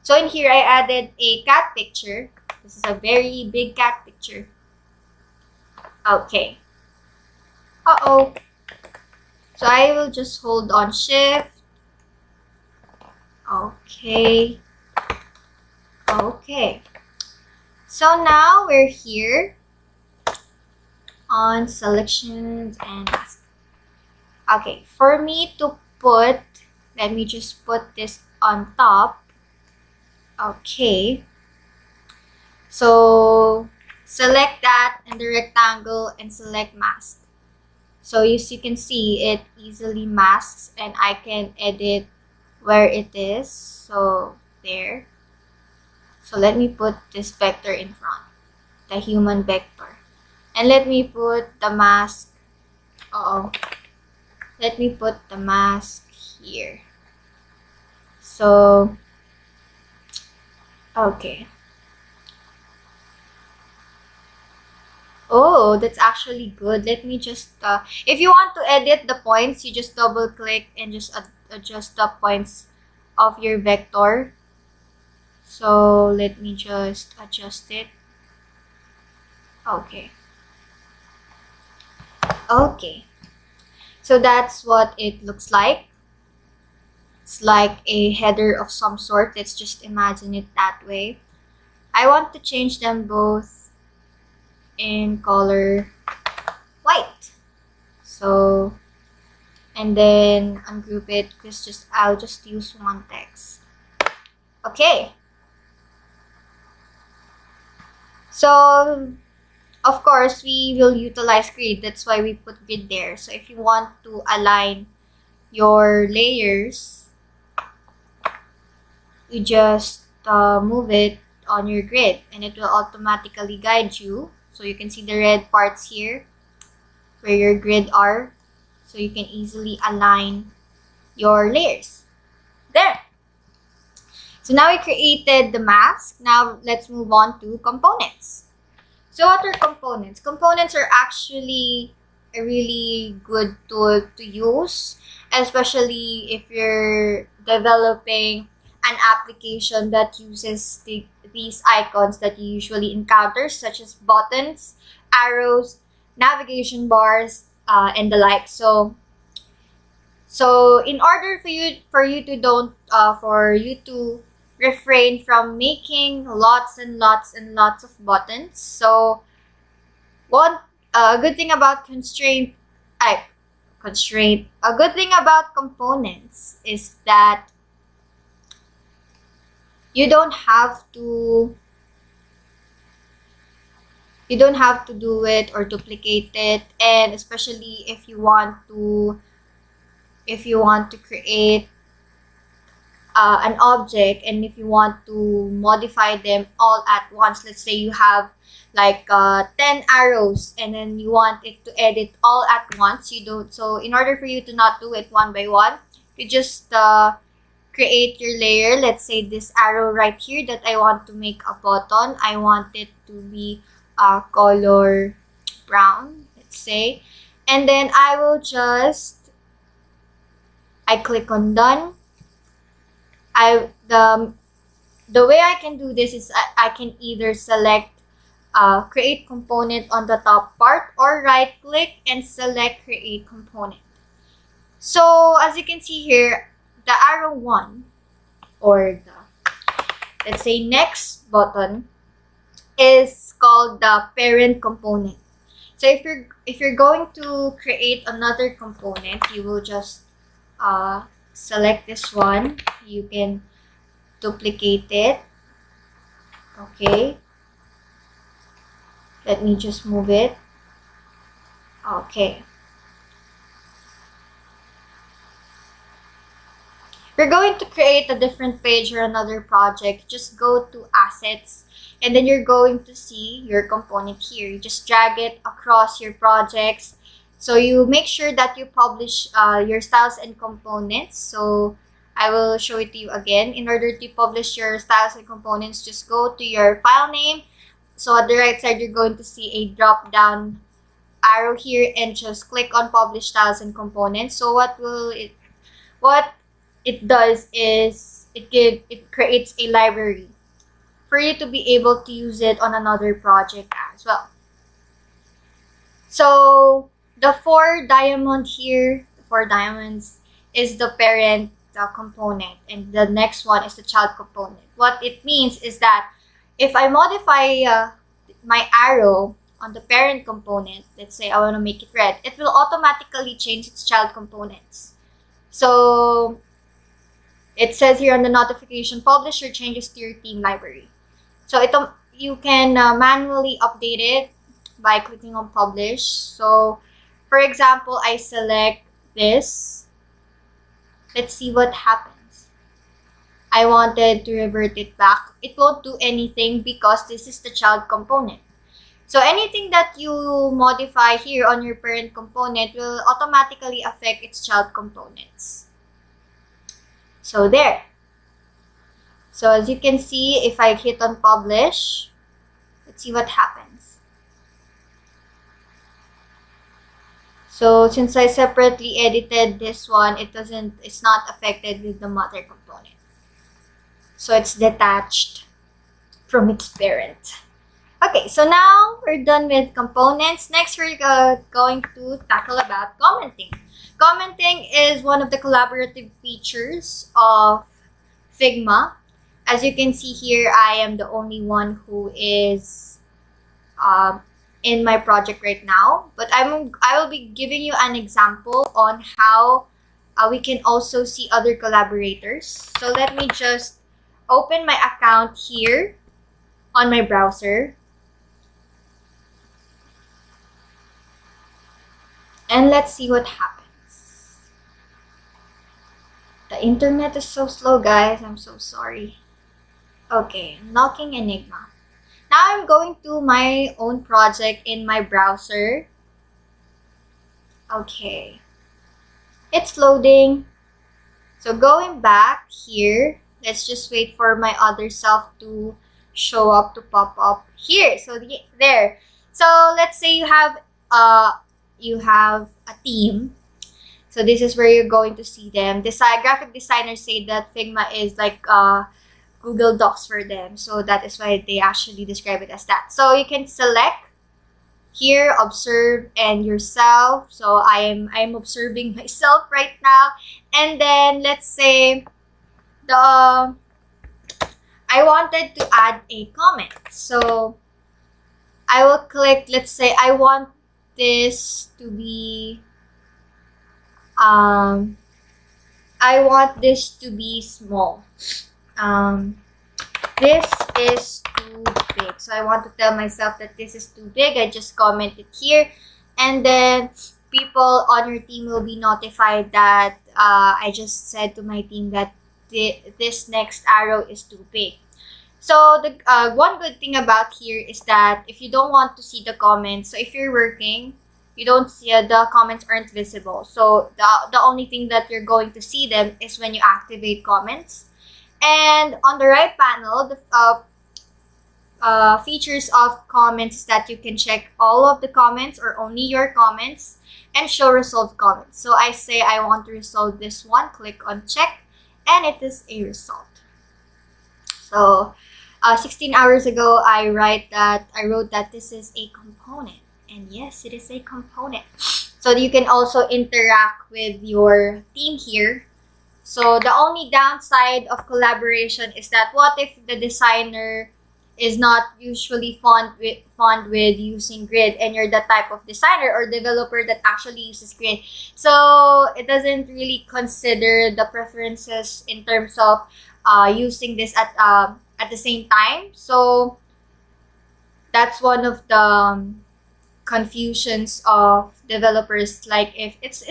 So in here, I added a cat picture. This is a very big cat picture. Okay. Uh-oh. So I will just hold on shift. Okay. Okay. So now we're here on selections and mask. Okay, for me to put, let me just put this on top. Okay. So select that in the rectangle and select mask. So as you can see, it easily masks and I can edit where it is. So there. So let me put this vector in front, the human vector. And let me put the mask. Let me put the mask here. So, okay. Oh, that's actually good. Let me just, if you want to edit the points, you just double click and just adjust the points of your vector. So let me just adjust it. Okay. Okay. So that's what it looks like. It's like a header of some sort. Let's just imagine it that way. I want to change them both in color white. So, and then ungroup it because I'll just use one text. Okay. So, of course, we will utilize grid. That's why we put grid there. So if you want to align your layers, you just move it on your grid and it will automatically guide you. So you can see the red parts here where your grid are. So you can easily align your layers. There. So now we created the mask. Now let's move on to components. So what are components? Components are actually a really good tool to use, especially if you're developing an application that uses these icons that you usually encounter, such as buttons, arrows, navigation bars, and the like. So in order for you to refrain from making lots and lots and lots of buttons. So one good thing about a good thing about components is that you don't have to do it or duplicate it, and especially if you want to create an object, and if you want to modify them all at once. Let's say you have like 10 arrows and then you want it to edit all at once. You don't. So in order for you to not do it one by one, you just create your layer. Let's say this arrow right here that I want to make a button. I want it to be color brown, let's say. And then I click on done. The way I can do this is I can either select create component on the top part, or right click and select create component. So as you can see here, the arrow 1, or the, let's say, next button is called the parent component. So if you're going to create another component, you will just select this one. You can duplicate it. Okay, let me just move it. Okay, if you're going to create a different page or another project, just go to assets, and then you're going to see your component here. You just drag it across your projects. So you make sure that you publish your styles and components. So I will show it to you again. In order to publish your styles and components, just go to your file name. So at the right side, you're going to see a drop down arrow here, and just click on publish styles and components. So what it does is it creates a library for you to be able to use it on another project as well. So the 4 diamonds is the parent component, and the next one is the child component. What it means is that if I modify my arrow on the parent component, let's say I want to make it red, it will automatically change its child components. So it says here on the notification, publish your changes to your theme library. So you can manually update it by clicking on publish. So for example, I select this. Let's see what happens. I wanted to revert it back. It won't do anything because this is the child component. So anything that you modify here on your parent component will automatically affect its child components. So there. So as you can see, if I hit on publish, let's see what happens. So since I separately edited this one, it's not affected with the mother component. So it's detached from its parent. Okay, so now we're done with components. Next, we're going to tackle about commenting. Commenting is one of the collaborative features of Figma. As you can see here, I am the only one who is in my project right now, but I will be giving you an example on how we can also see other collaborators. So let me just open my account here on my browser. And let's see what happens. The internet is so slow, guys. I'm so sorry. Okay, unlocking Enigma. Now I'm going to my own project in my browser. Okay. It's loading. So going back here, let's just wait for my other self to show up, to pop up here. So there. So let's say you have a team. So this is where you're going to see them. Graphic designers say that Figma is like Google Docs for them. So that is why they actually describe it as that. So you can select here, observe, and yourself. So I'm observing myself right now. And then let's say I wanted to add a comment. So I will click, let's say I want this to be small. This is too big. So I want to tell myself that this is too big. I just comment it here, and then people on your team will be notified that I just said to my team that this next arrow is too big. So the one good thing about here is that if you don't want to see the comments, so if you're working, you don't see the comments aren't visible. So the only thing that you're going to see them is when you activate comments. And on the right panel, the features of comments is that you can check all of the comments or only your comments and show resolved comments. So I say I want to resolve this one, click on check, and it is a result. So 16 hours ago, I wrote that this is a component. And yes, it is a component. So you can also interact with your team here. So the only downside of collaboration is that what if the designer is not usually fond with using grid, and you're the type of designer or developer that actually uses grid. So it doesn't really consider the preferences in terms of using this at the same time. So that's one of the confusions of developers, like if it's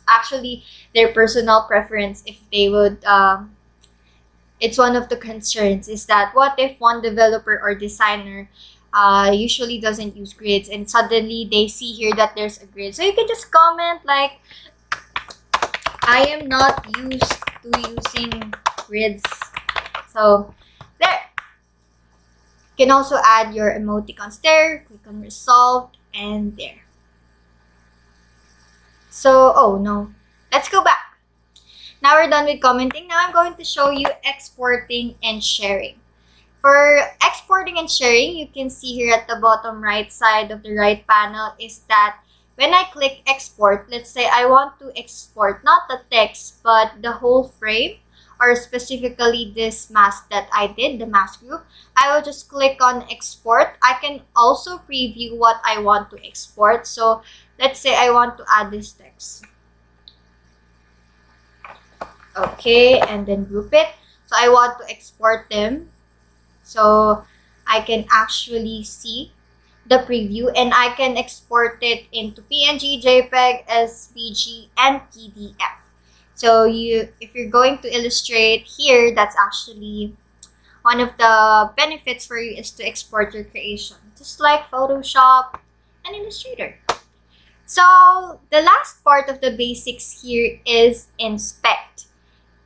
actually their personal preference, if they would it's one of the concerns is that what if one developer or designer usually doesn't use grids and suddenly they see here that there's a grid. So you can just comment like, I am not used to using grids. So there. You can also add your emoticons there, click on resolve, and there. So, oh no, let's go back. Now we're done with commenting. Now I'm going to show you exporting and sharing. For exporting and sharing, you can see here at the bottom right side of the right panel is that when I click export, let's say I want to export not the text but the whole frame, or specifically this mask that I did, the mask group, I will just click on export. I can also preview what I want to export. So let's say I want to add this text. Okay, and then group it. So I want to export them. So I can actually see the preview, and I can export it into PNG, JPEG, SVG, and PDF. So if you're going to illustrate here, that's actually one of the benefits for you is to export your creation, just like Photoshop and Illustrator. So the last part of the basics here is inspect.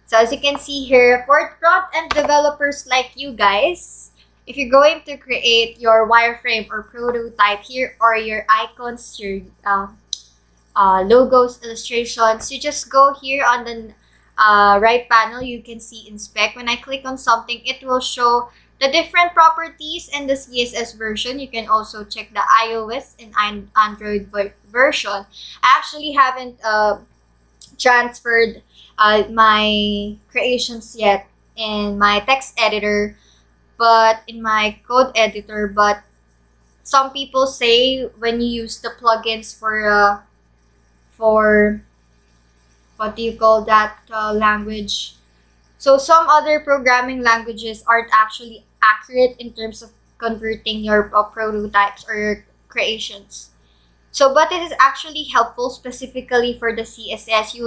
So as you can see here, for front-end developers like you guys, if you're going to create your wireframe or prototype here, or your icons, your logos, illustrations, you just go here on the right panel. You can see inspect. When I click on something, it will show the different properties and the CSS version. You can also check the iOS and Android version. I actually haven't transferred my creations yet in my text editor, but in my code editor, but some people say when you use the plugins for what do you call that language? So some other programming languages aren't actually accurate in terms of converting your prototypes or your creations. So, but it is actually helpful specifically for the CSS. You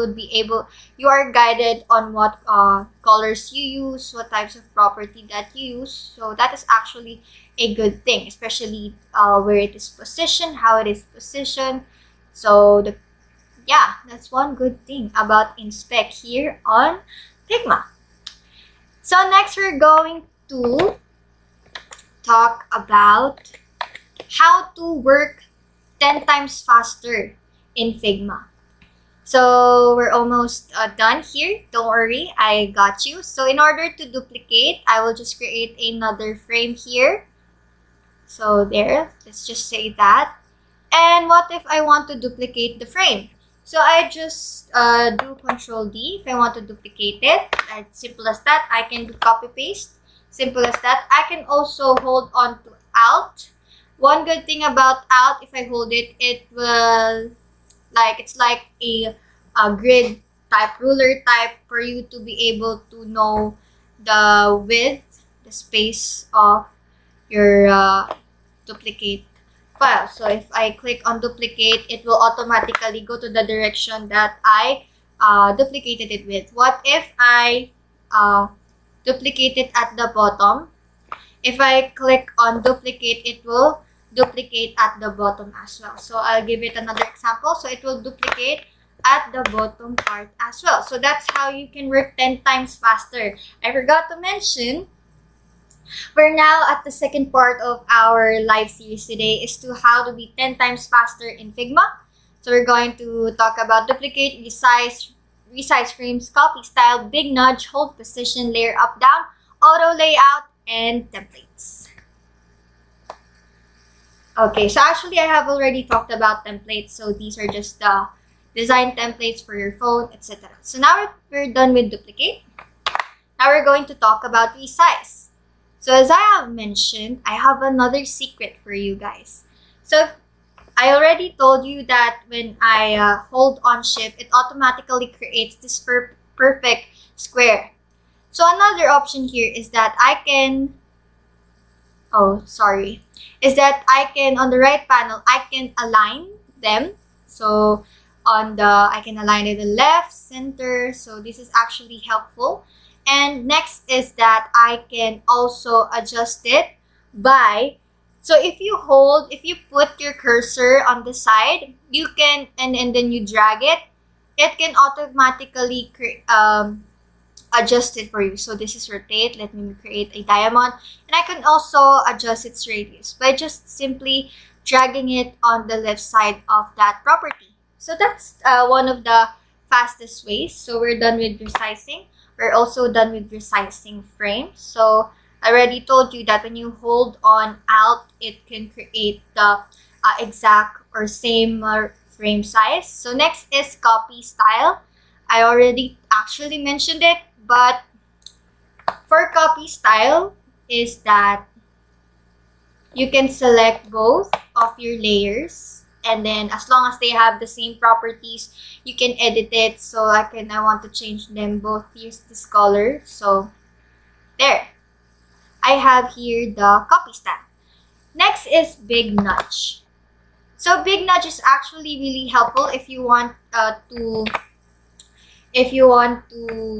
are guided on what colors you use, what types of property that you use. So that is actually a good thing, especially where it is positioned, how it is positioned. So that's one good thing about Inspect here on Figma. So next we're going to talk about how to work 10 times faster in Figma. So we're almost done here. Don't worry, I got you. So in order to duplicate, I will just create another frame here. So there, let's just say that. And what if I want to duplicate the frame? So I just do Control D if I want to duplicate it. As simple as that. I can do copy paste. Simple as that. I can also hold on to Alt. One good thing about Alt, if I hold it, it will it's like a grid type, ruler type, for you to be able to know the width, the space of your duplicate file. So if I click on duplicate, it will automatically go to the direction that I duplicated it with. What if I duplicate it at the bottom? If I click on duplicate, it will duplicate at the bottom as well. So I'll give it another example. So it will duplicate at the bottom part as well. So that's how you can work 10 times faster. I forgot to mention, we're now at the second part of our live series today is to how to be 10 times faster in Figma. So we're going to talk about duplicate, resize frames, copy style, big nudge, hold position, layer up down, auto layout, and templates. Okay, so actually I have already talked about templates. So these are just the design templates for your phone, etc. So now we're done with duplicate. Now we're going to talk about resize. So as I have mentioned, I have another secret for you guys. So I already told you that when I hold on Shift, it automatically creates this perfect square. So another option here is that I can, on the right panel, I can align them. So I can align it to the left, center. So this is actually helpful. And next is that I can also adjust it by, so if you put your cursor on the side, you can, and then you drag it, it can automatically adjust it for you. So this is rotate. Let me create a diamond. And I can also adjust its radius by just simply dragging it on the left side of that property. So that's one of the fastest ways. So we're done with resizing. We're also done with resizing frames. So I already told you that when you hold on Alt, it can create the exact or same frame size. So next is copy style. I already actually mentioned it, but for copy style is that you can select both of your layers, and then as long as they have the same properties, you can edit it. So I want to change them both, use this color. So there, I have here the copy style. Next is big nudge. So big nudge is actually really helpful if you want to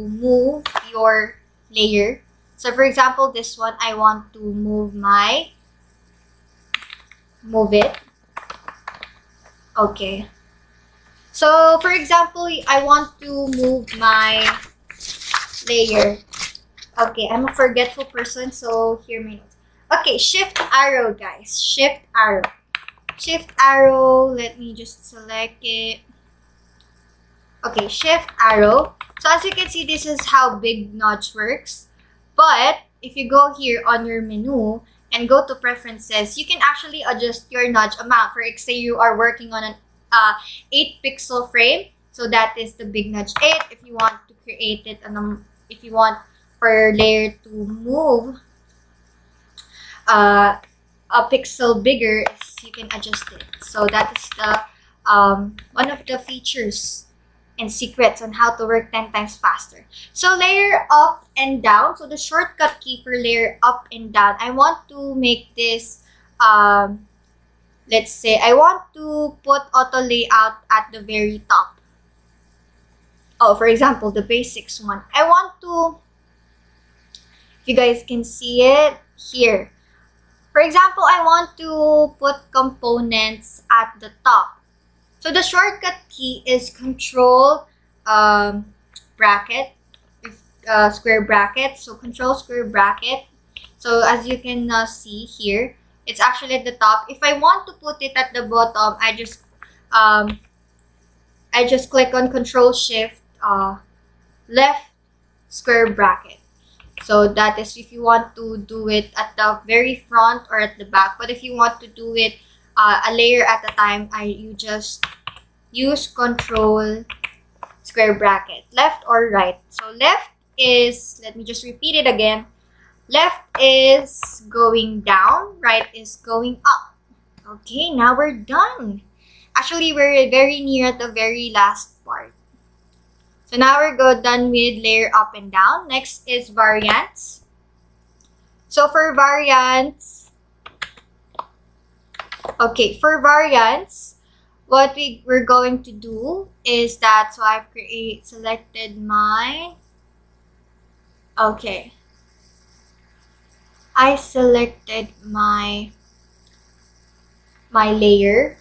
move your layer. So for example, this one, I want to move it. Okay. So for example, I want to move my layer. Okay, I'm a forgetful person, so hear me out. Okay, shift arrow, guys. Shift arrow. Shift arrow. Let me just select it. Okay, shift arrow. So as you can see, this is how big nudge works. But if you go here on your menu and go to preferences, you can actually adjust your nudge amount. For say you are working on an 8 pixel frame, so that is the big nudge 8. If you want to create it, and if you want for your layer to move a pixel bigger, you can adjust it. So that is the one of the features and secrets on how to work 10 times faster. So layer up and down. So the shortcut key for layer up and down, I want to make this, let's say I want to put auto layout at the very top. Oh, for example, the basics one. I want to, if you guys can see it here. For example, I want to put components at the top. So the shortcut key is control bracket, square bracket. So control square bracket. So as you can see here, it's actually at the top. If I want to put it at the bottom, I just click on control shift left square bracket. So that is if you want to do it at the very front or at the back. But if you want to do it a layer at a time, you just use control square bracket, left or right. So left is, let me just repeat it again. Left is going down, right is going up. Okay, now we're done. Actually, we're very near at the very last part. So now we're done with layer up and down. Next is variants. So for variants, okay, for variants, what we're going to do is that, so I've selected my, okay, I selected my layer.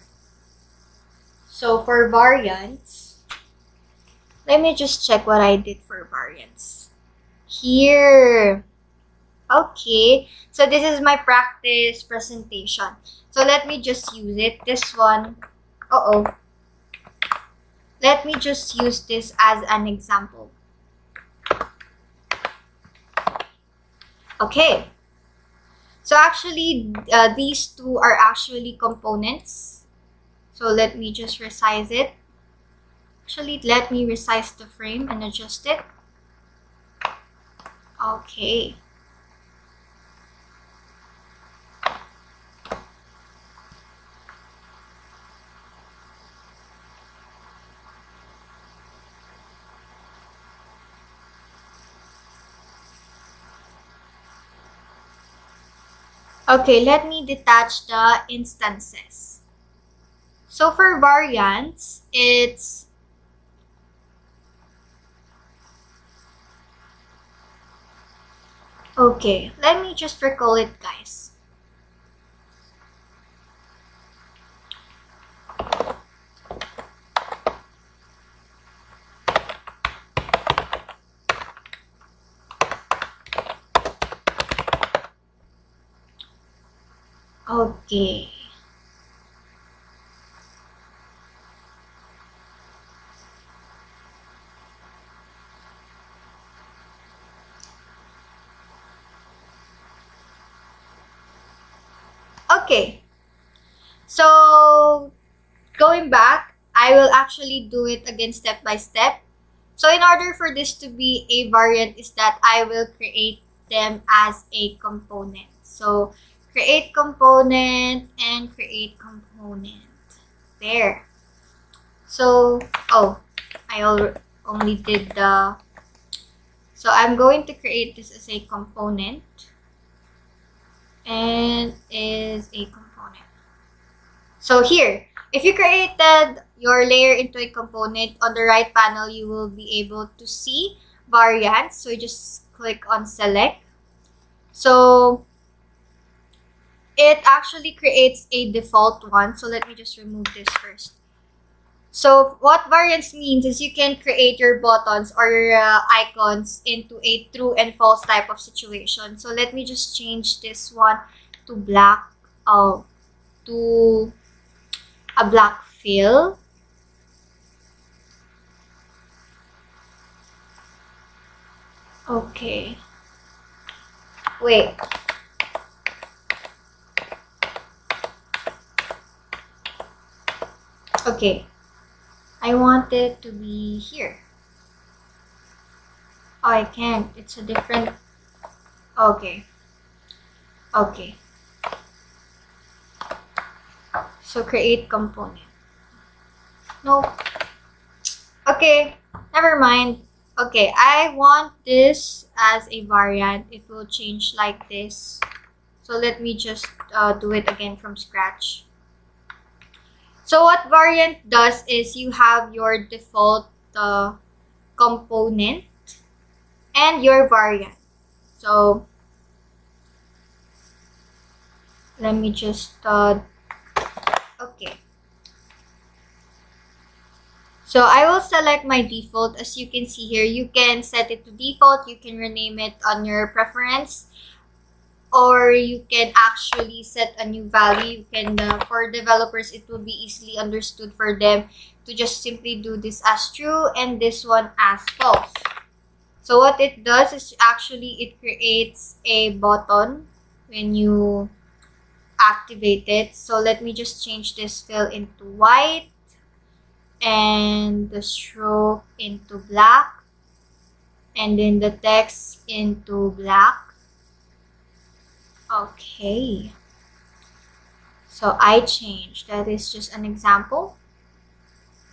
So for variants, let me just check what I did for variants. Here. Okay, so this is my practice presentation. So let me just use it. This one. Let me just use this as an example. Okay. So actually, these two are actually components. So let me just resize it. Actually, let me resize the frame and adjust it. Okay. Okay, let me detach the instances. So for variants, it's okay, let me just recall it, guys. Okay. Okay. So going back, I will actually do it again step by step. So in order for this to be a variant is that I will create them as a component. So create component and create component. There. So, I only did the, so I'm going to create this as a component and is a component. So here, if you created your layer into a component, on the right panel, you will be able to see variants. So you just click on select. So it actually creates a default one. So let me just remove this first. So what variants means is you can create your buttons or your icons into a true and false type of situation. So let me just change this one to black, to a black fill. Okay. Wait. Okay. I want it to be here. Oh, I can't. It's a different. Okay. Okay. So create component. Nope. Okay, never mind. Okay, I want this as a variant. It will change like this. So let me just do it again from scratch. So what variant does is you have your default component and your variant. So let me just okay. So I will select my default. As you can see here, you can set it to default. You can rename it on your preference, or you can actually set a new value. You can, for developers, it will be easily understood for them to just simply do this as true and this one as false. So what it does is actually it creates a button when you activate it. So let me just change this fill into white and the stroke into black, and then the text into black. Okay, so I changed. That is just an example.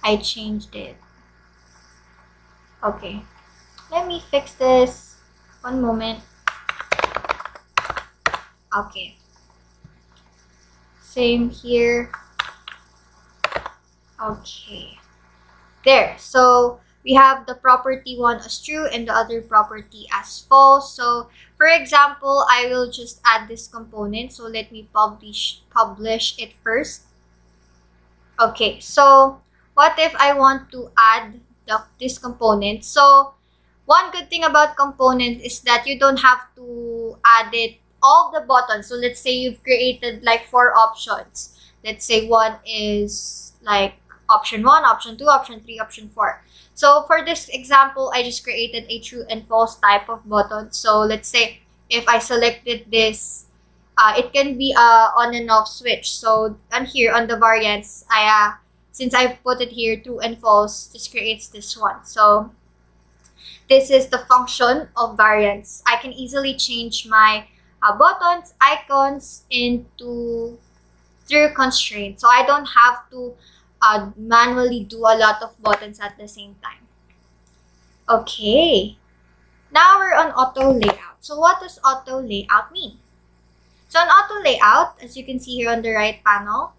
I changed it. Okay, let me fix this. One moment. Okay, same here. Okay, there. So we have the property one as true and the other property as false. So for example, I will just add this component. So let me publish it first. Okay, so what if I want to add this component? So one good thing about component is that you don't have to add it all the buttons. So let's say you've created like 4 options. Let's say one is like option 1, option 2, option 3, option 4. So for this example, I just created a true and false type of button. So let's say if I selected this, it can be a on and off switch. So on here on the variants, since I put it here true and false, this creates this one. So this is the function of variants. I can easily change my buttons, icons through constraints. So I don't have to manually do a lot of buttons at the same time. Okay, now we're on auto layout. So what does auto layout mean? So on auto layout, as you can see here on the right panel,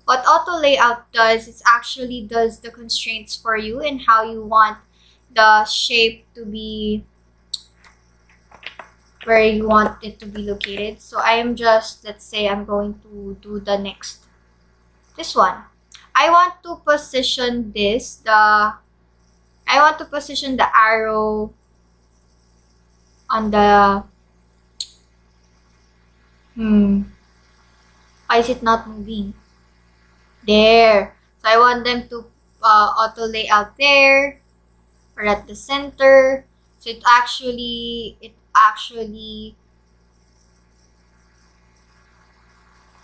what auto layout does is actually does the constraints for you and how you want the shape to be, where you want it to be located. So I am just, let's say I'm going to do this one. I want to position I want to position the arrow on the, why is it not moving? There. So I want them to auto layout there or at the center. So it actually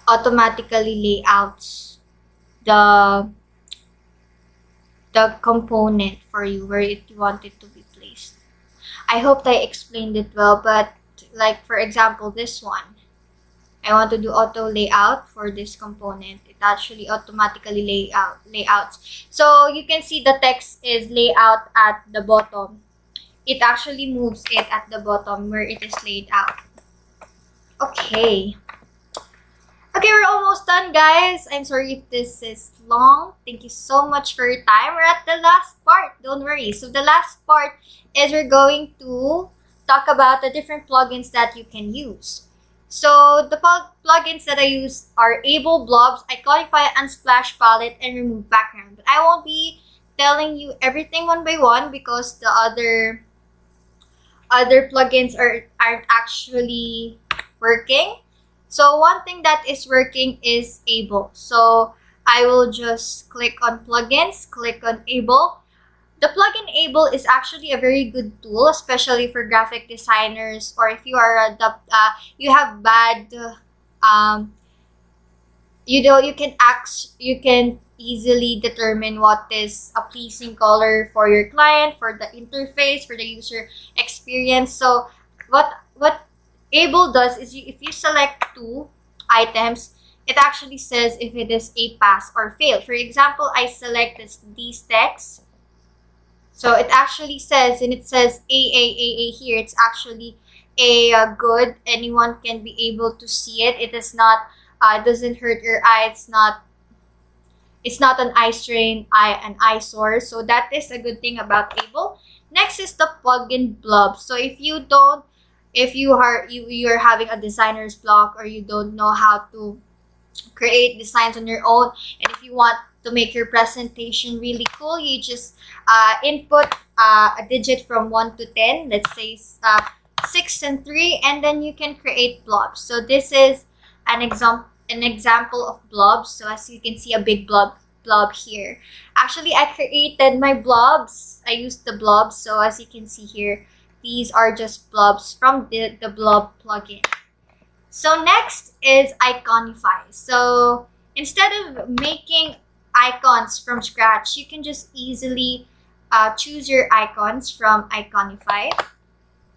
automatically layouts the component for you where you want it to be placed. I hope I explained it well, but like for example this one, I want to do auto layout for this component. It actually automatically layouts. So you can see the text is layout at the bottom. It actually moves it at the bottom where it is laid out. Okay. Okay, we're almost done, guys. I'm sorry if this is long. Thank you so much for your time. We're at the last part. Don't worry. So the last part is we're going to talk about the different plugins that you can use. So the plugins that I use are Able, Blubs, Iconify, Unsplash, Palette, and Remove Background. But I won't be telling you everything one by one because the other plugins aren't actually working. So one thing that is working is Able. So I will just click on plugins, click on Able. The plugin Able is actually a very good tool, especially for graphic designers, or if you are you have bad you can easily determine what is a pleasing color for your client, for the interface, for the user experience. So what Able does is if you select 2 items, it actually says if it is a pass or fail. For example, I select these texts. So it actually says, and it says A here. It's actually a good. Anyone can be able to see it. It is not, doesn't hurt your eye. It's not an eye strain, an eyesore. So that is a good thing about Able. Next is the plugin Blub. So if you're having a designer's block, or you don't know how to create designs on your own, and if you want to make your presentation really cool, you just input a digit from 1 to 10, let's say 6 and 3, and then you can create blobs. So this is an example of blobs. So as you can see, a big blob here. Actually, I created my blobs. I used the blobs. So as you can see here, these are just blobs from the Blub plugin. So next is Iconify. So instead of making icons from scratch, you can just easily choose your icons from Iconify.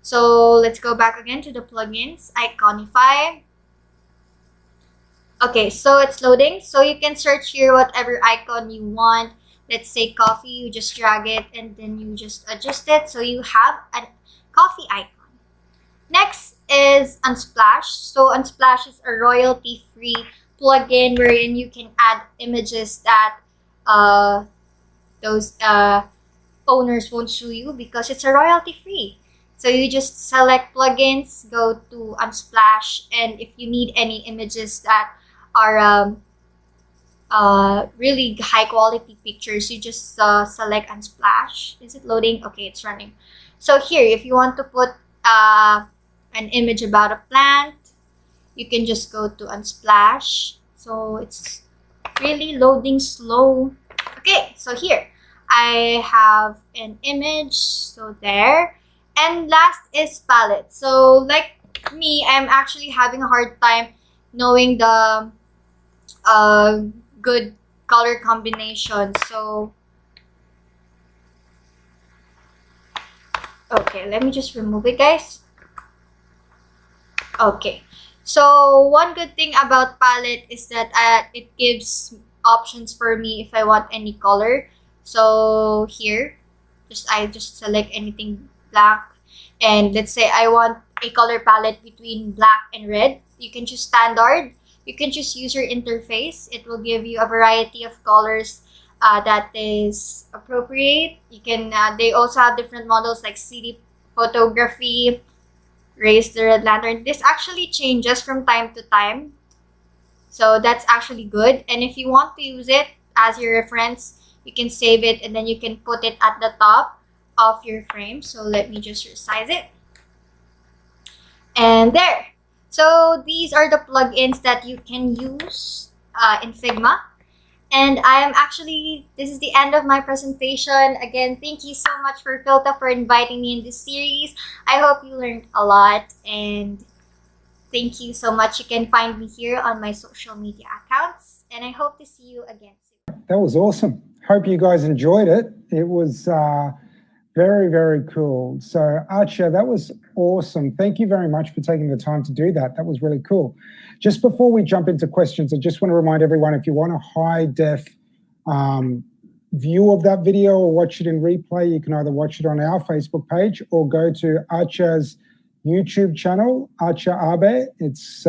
So let's go back again to the plugins, Iconify. Okay, so it's loading. So you can search here whatever icon you want. Let's say coffee, you just drag it and then you just adjust it. So you have a coffee icon. Next is Unsplash. So Unsplash is a royalty-free plugin wherein you can add images that those owners won't sue you because it's a royalty-free. So you just select plugins, go to Unsplash, and if you need any images that are really high quality pictures, you just select Unsplash. Is it loading? Okay, it's running. So here, if you want to put an image about a plant, you can just go to Unsplash. So it's really loading slow. Okay, so here I have an image. So there. And last is palette. So like me, I'm actually having a hard time knowing the good color combination. So okay, let me just remove it, guys. Okay, so one good thing about palette is that it gives options for me if I want any color. So here, I just select anything black, and let's say I want a color palette between black and red. You can choose standard. You can choose user interface. It will give you a variety of colors that is appropriate. You can. They also have different models like city photography, raise the red lantern. This actually changes from time to time, so that's actually good. And if you want to use it as your reference, you can save it and then you can put it at the top of your frame. So let me just resize it. And there. So these are the plugins that you can use in Figma. And this is the end of my presentation. Again, thank you so much for Filta for inviting me in this series. I hope you learned a lot, and thank you so much. You can find me here on my social media accounts, and I hope to see you again soon. That was awesome. Hope you guys enjoyed it. It was very, very cool. So Atcha, that was awesome. Thank you very much for taking the time to do that. That was really cool. Just before we jump into questions, I just want to remind everyone, if you want a high def view of that video or watch it in replay, you can either watch it on our Facebook page or go to Atcha's YouTube channel, athenaaliafeabe. It's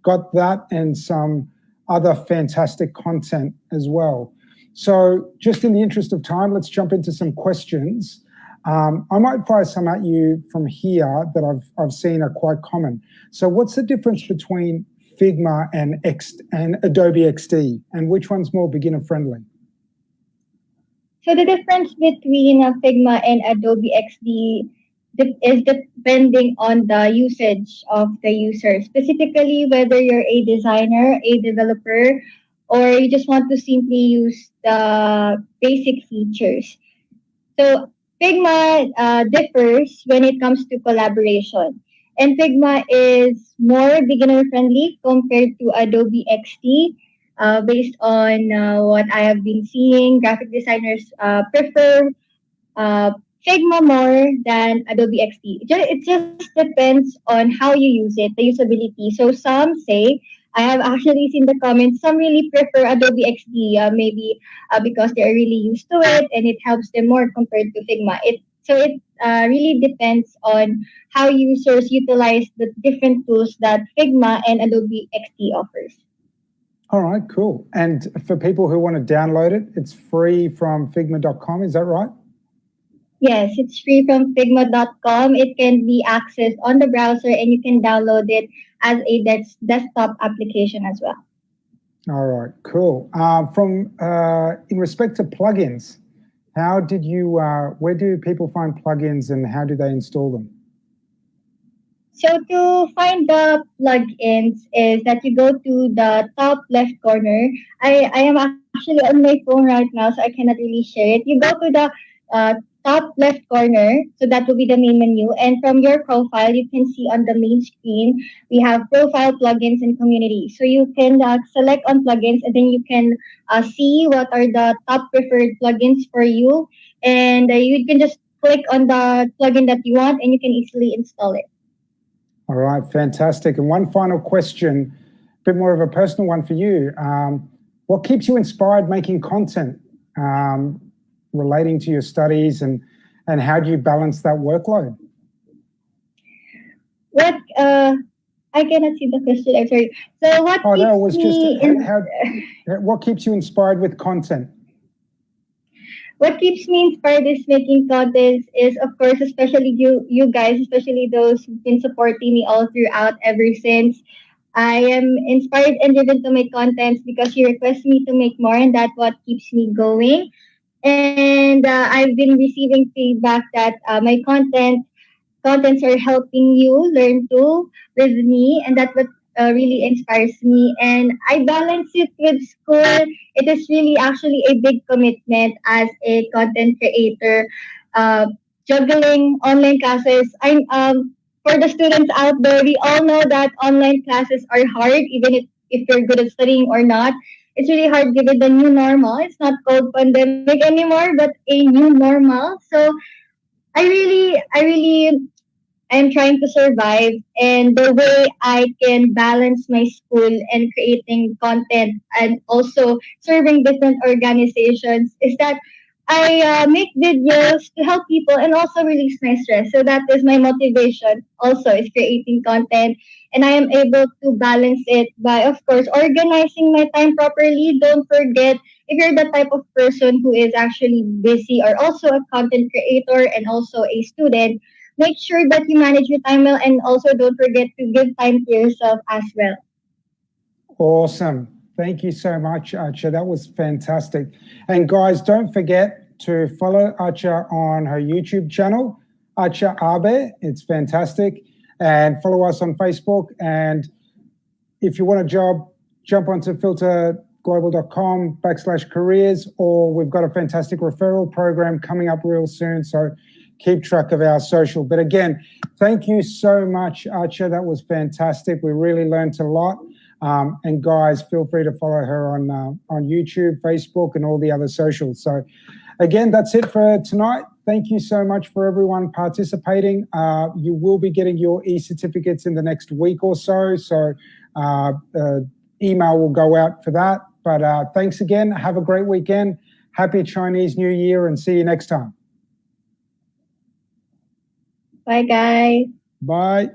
got that and some other fantastic content as well. So just in the interest of time, let's jump into some questions. I might fire some at you from here that I've seen are quite common. So what's the difference between Figma and Adobe XD, and which one's more beginner friendly? So the difference between Figma and Adobe XD is depending on the usage of the user, specifically whether you're a designer, a developer, or you just want to simply use the basic features. So Figma differs when it comes to collaboration. And Figma is more beginner-friendly compared to Adobe XD. Based on what I have been seeing, graphic designers prefer Figma more than Adobe XD. It just depends on how you use it, the usability. So some say I have actually seen the comments. Some really prefer Adobe XD, maybe because they are really used to it and it helps them more compared to Figma. It really depends on how users utilize the different tools that Figma and Adobe XD offers. All right, cool. And for people who want to download it, it's free from figma.com, is that right? Yes, it's free from Figma.com. It can be accessed on the browser and you can download it as a desktop application as well. All right, cool. In respect to plugins, how did you, where do people find plugins and how do they install them? So to find the plugins is that you go to the top left corner. I am actually on my phone right now, so I cannot really share it. You go to the top left corner, so that will be the main menu. And from your profile, you can see on the main screen, we have profile, plugins, and community. So you can select on plugins and then you can see what are the top preferred plugins for you. And you can just click on the plugin that you want and you can easily install it. All right, fantastic. And one final question, a bit more of a personal one for you. What keeps you inspired making content relating to your studies and how do you balance that workload? What I cannot see the question. I'm sorry. So what what keeps you inspired with content? What keeps me inspired is making content is, of course, especially you guys, especially those who've been supporting me all throughout ever since. I am inspired and driven to make content because you request me to make more, and that's what keeps me going. And I've been receiving feedback that my contents are helping you learn too with me, and that's what really inspires me. And I balance it with school. It is really actually a big commitment as a content creator, juggling online classes. For the students out there, we all know that online classes are hard, even if you're good at studying or not. It's really hard given the new normal. It's not called pandemic anymore, but a new normal. So I'm trying to survive, and the way I can balance my school and creating content and also serving different organizations is that I make videos to help people and also release my stress. So that is my motivation. Also, is creating content, and I am able to balance it by, of course, organizing my time properly. Don't forget, if you're the type of person who is actually busy or also a content creator and also a student, make sure that you manage your time well, and also don't forget to give time to yourself as well. Awesome. Thank you so much, Atcha. That was fantastic. And guys, don't forget to follow Atcha on her YouTube channel, athenaaliafeabe. It's fantastic. And follow us on Facebook. And if you want a job, jump onto filtaglobal.com/careers, or we've got a fantastic referral program coming up real soon. So keep track of our social. But again, thank you so much, Atcha. That was fantastic. We really learned a lot. And guys, feel free to follow her on YouTube, Facebook, and all the other socials. So again, that's it for tonight. Thank you so much for everyone participating. You will be getting your e-certificates in the next week or so. So email will go out for that. But thanks again. Have a great weekend. Happy Chinese New Year, and see you next time. Bye, guys. Bye.